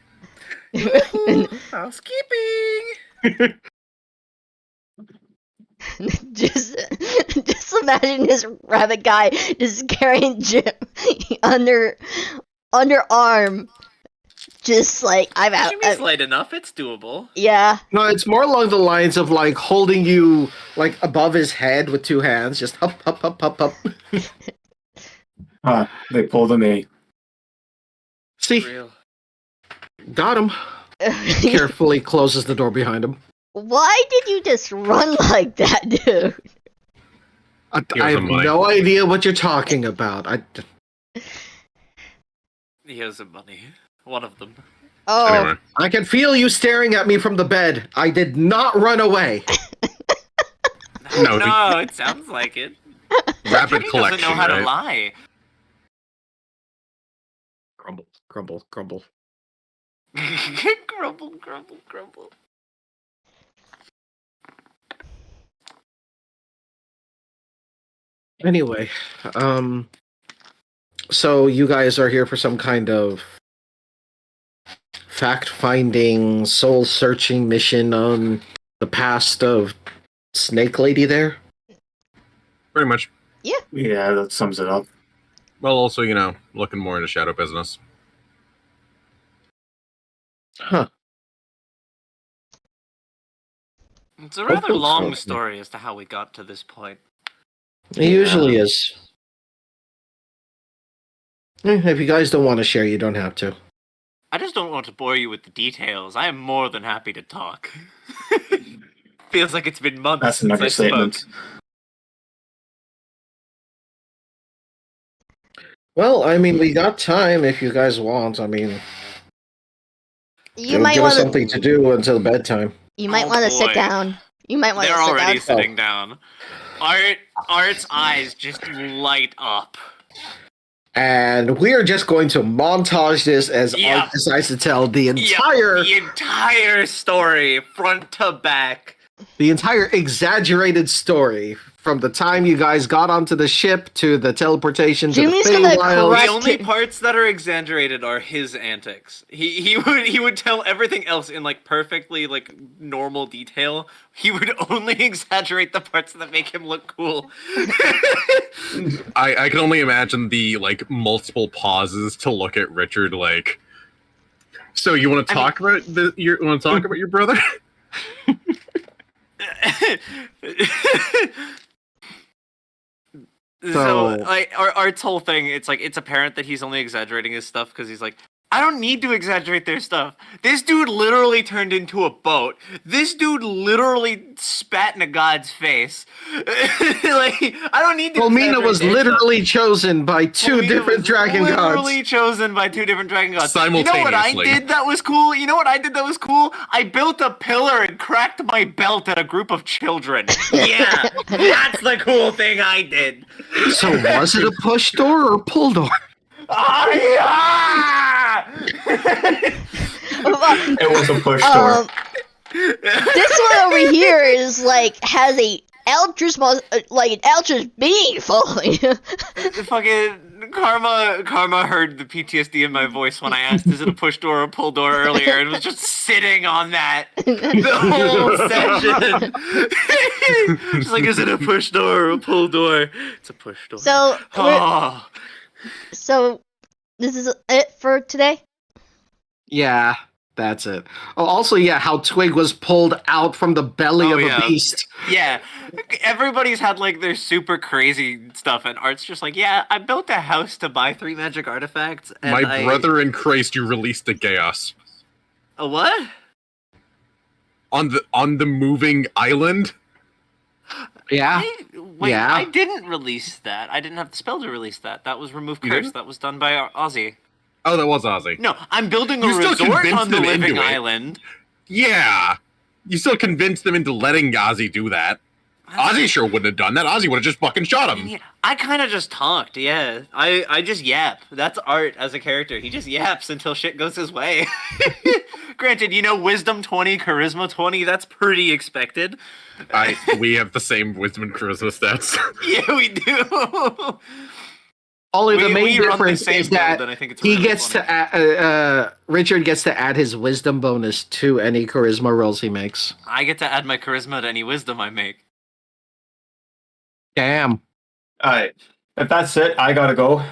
Housekeeping. just imagine this rabbit guy just carrying Jim underarm, just like Jimmy's light enough. It's doable. yeah. No, it's more along the lines of like holding you like above his head with two hands, just up, up, up, up, up. They pulled a me. See, Real. got him. Carefully closes the door behind him. Why did you just run like that, dude? I have no idea what you're talking about. He owes him money. One of them. Oh, Anyway, I can feel you staring at me from the bed. I did not run away. No, No, it sounds like it. rapid Jimmy collection, doesn't know how to right? lie. Grumble, grumble, grumble. Grumble, grumble, grumble. Anyway, so you guys are here for some kind of fact-finding, soul-searching mission on the past of Snake Lady there? Pretty much. Yeah, that sums it up. Well, also, looking more into shadow business. Huh. It's a rather Hopefully long so. story as to how we got to this point. It usually is. If you guys don't want to share, you don't have to. I just don't want to bore you with the details. I am more than happy to talk. Feels like it's been months That's an since I spoke. understatement. Well, I mean, we got time if you guys want. I mean, you it'll might give us want something to. to do until bedtime. You might Oh, want to sit boy. down. You might want to They're sit already down. sitting down. Art's eyes just light up. And we're just going to montage this as Yeah. Art decides to tell the Yeah, entire the entire story, front to back. exaggerated story from the time you guys got onto the ship to the teleportation Jimmy's to the gonna Feywild. correct- The only parts that are exaggerated are his antics. He would tell everything else in like perfectly like normal detail. He would only exaggerate the parts that make him look cool. I can only imagine the multiple pauses to look at Richard like. So you want to talk about your brother? So- Art's whole thing, it's apparent that he's only exaggerating his stuff because he's like, I don't need to exaggerate their stuff. This dude literally turned into a boat. This dude literally spat in a god's face. Like, I don't need to. Polmina was literally chosen by two different dragon gods. Literally chosen by two different dragon gods. You know Simultaneously. what I did that was cool? You know what I did that was cool? I built a pillar and cracked my belt at a group of children. Yeah, that's the cool thing I did. So was it a push door or pull door? It was a push door. This one over here is like has a Eldritch like an Eldritch being falling. Fucking Karma heard the PTSD in my voice when I asked, "Is it a push door or a pull door?" earlier, and was just sitting on that the whole session. She's like, "Is it a push door or a pull door?" It's a push door. So this is it for today. Yeah, that's it. Oh, also, yeah, how Twig was pulled out from the belly of a beast. Yeah, everybody's had like their super crazy stuff, and Art's just like, "Yeah, I built a house to buy 3 magic artifacts." And My brother in Christ, you released the chaos A what? on the moving island. Yeah. I didn't release that. I didn't have the spell to release that. That was remove You curse. didn't? That was done by Ozzy. Oh, that was Ozzy. No, I'm building a You still resort convinced on the them living into it. island. Yeah, you still convinced them into letting Ozzy do that. Ozzy sure wouldn't have done that. Ozzy would have just fucking shot him. Yeah, I kind of just talked, yeah. I just yap. That's Art as a character. He just yaps until shit goes his way. Granted, wisdom 20, charisma 20, that's pretty expected. We have the same wisdom and charisma stats. Yeah, we do. Only the main we run the difference same is that build, and I think it's he really gets funny. to add, Richard gets to add his wisdom bonus to any charisma rolls he makes. I get to add my charisma to any wisdom I make. Damn. Alright. If that's it, I gotta go.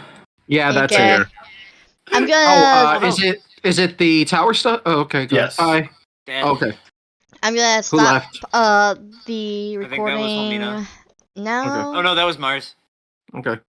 Yeah, that's Okay. it. I'm gonna Is it the tower stuff? Oh, okay. Good. Yes. Bye. Dan, Okay. I'm gonna Who stop left? the I think that was recording Helmina. now. Oh no, that was Mars. Okay.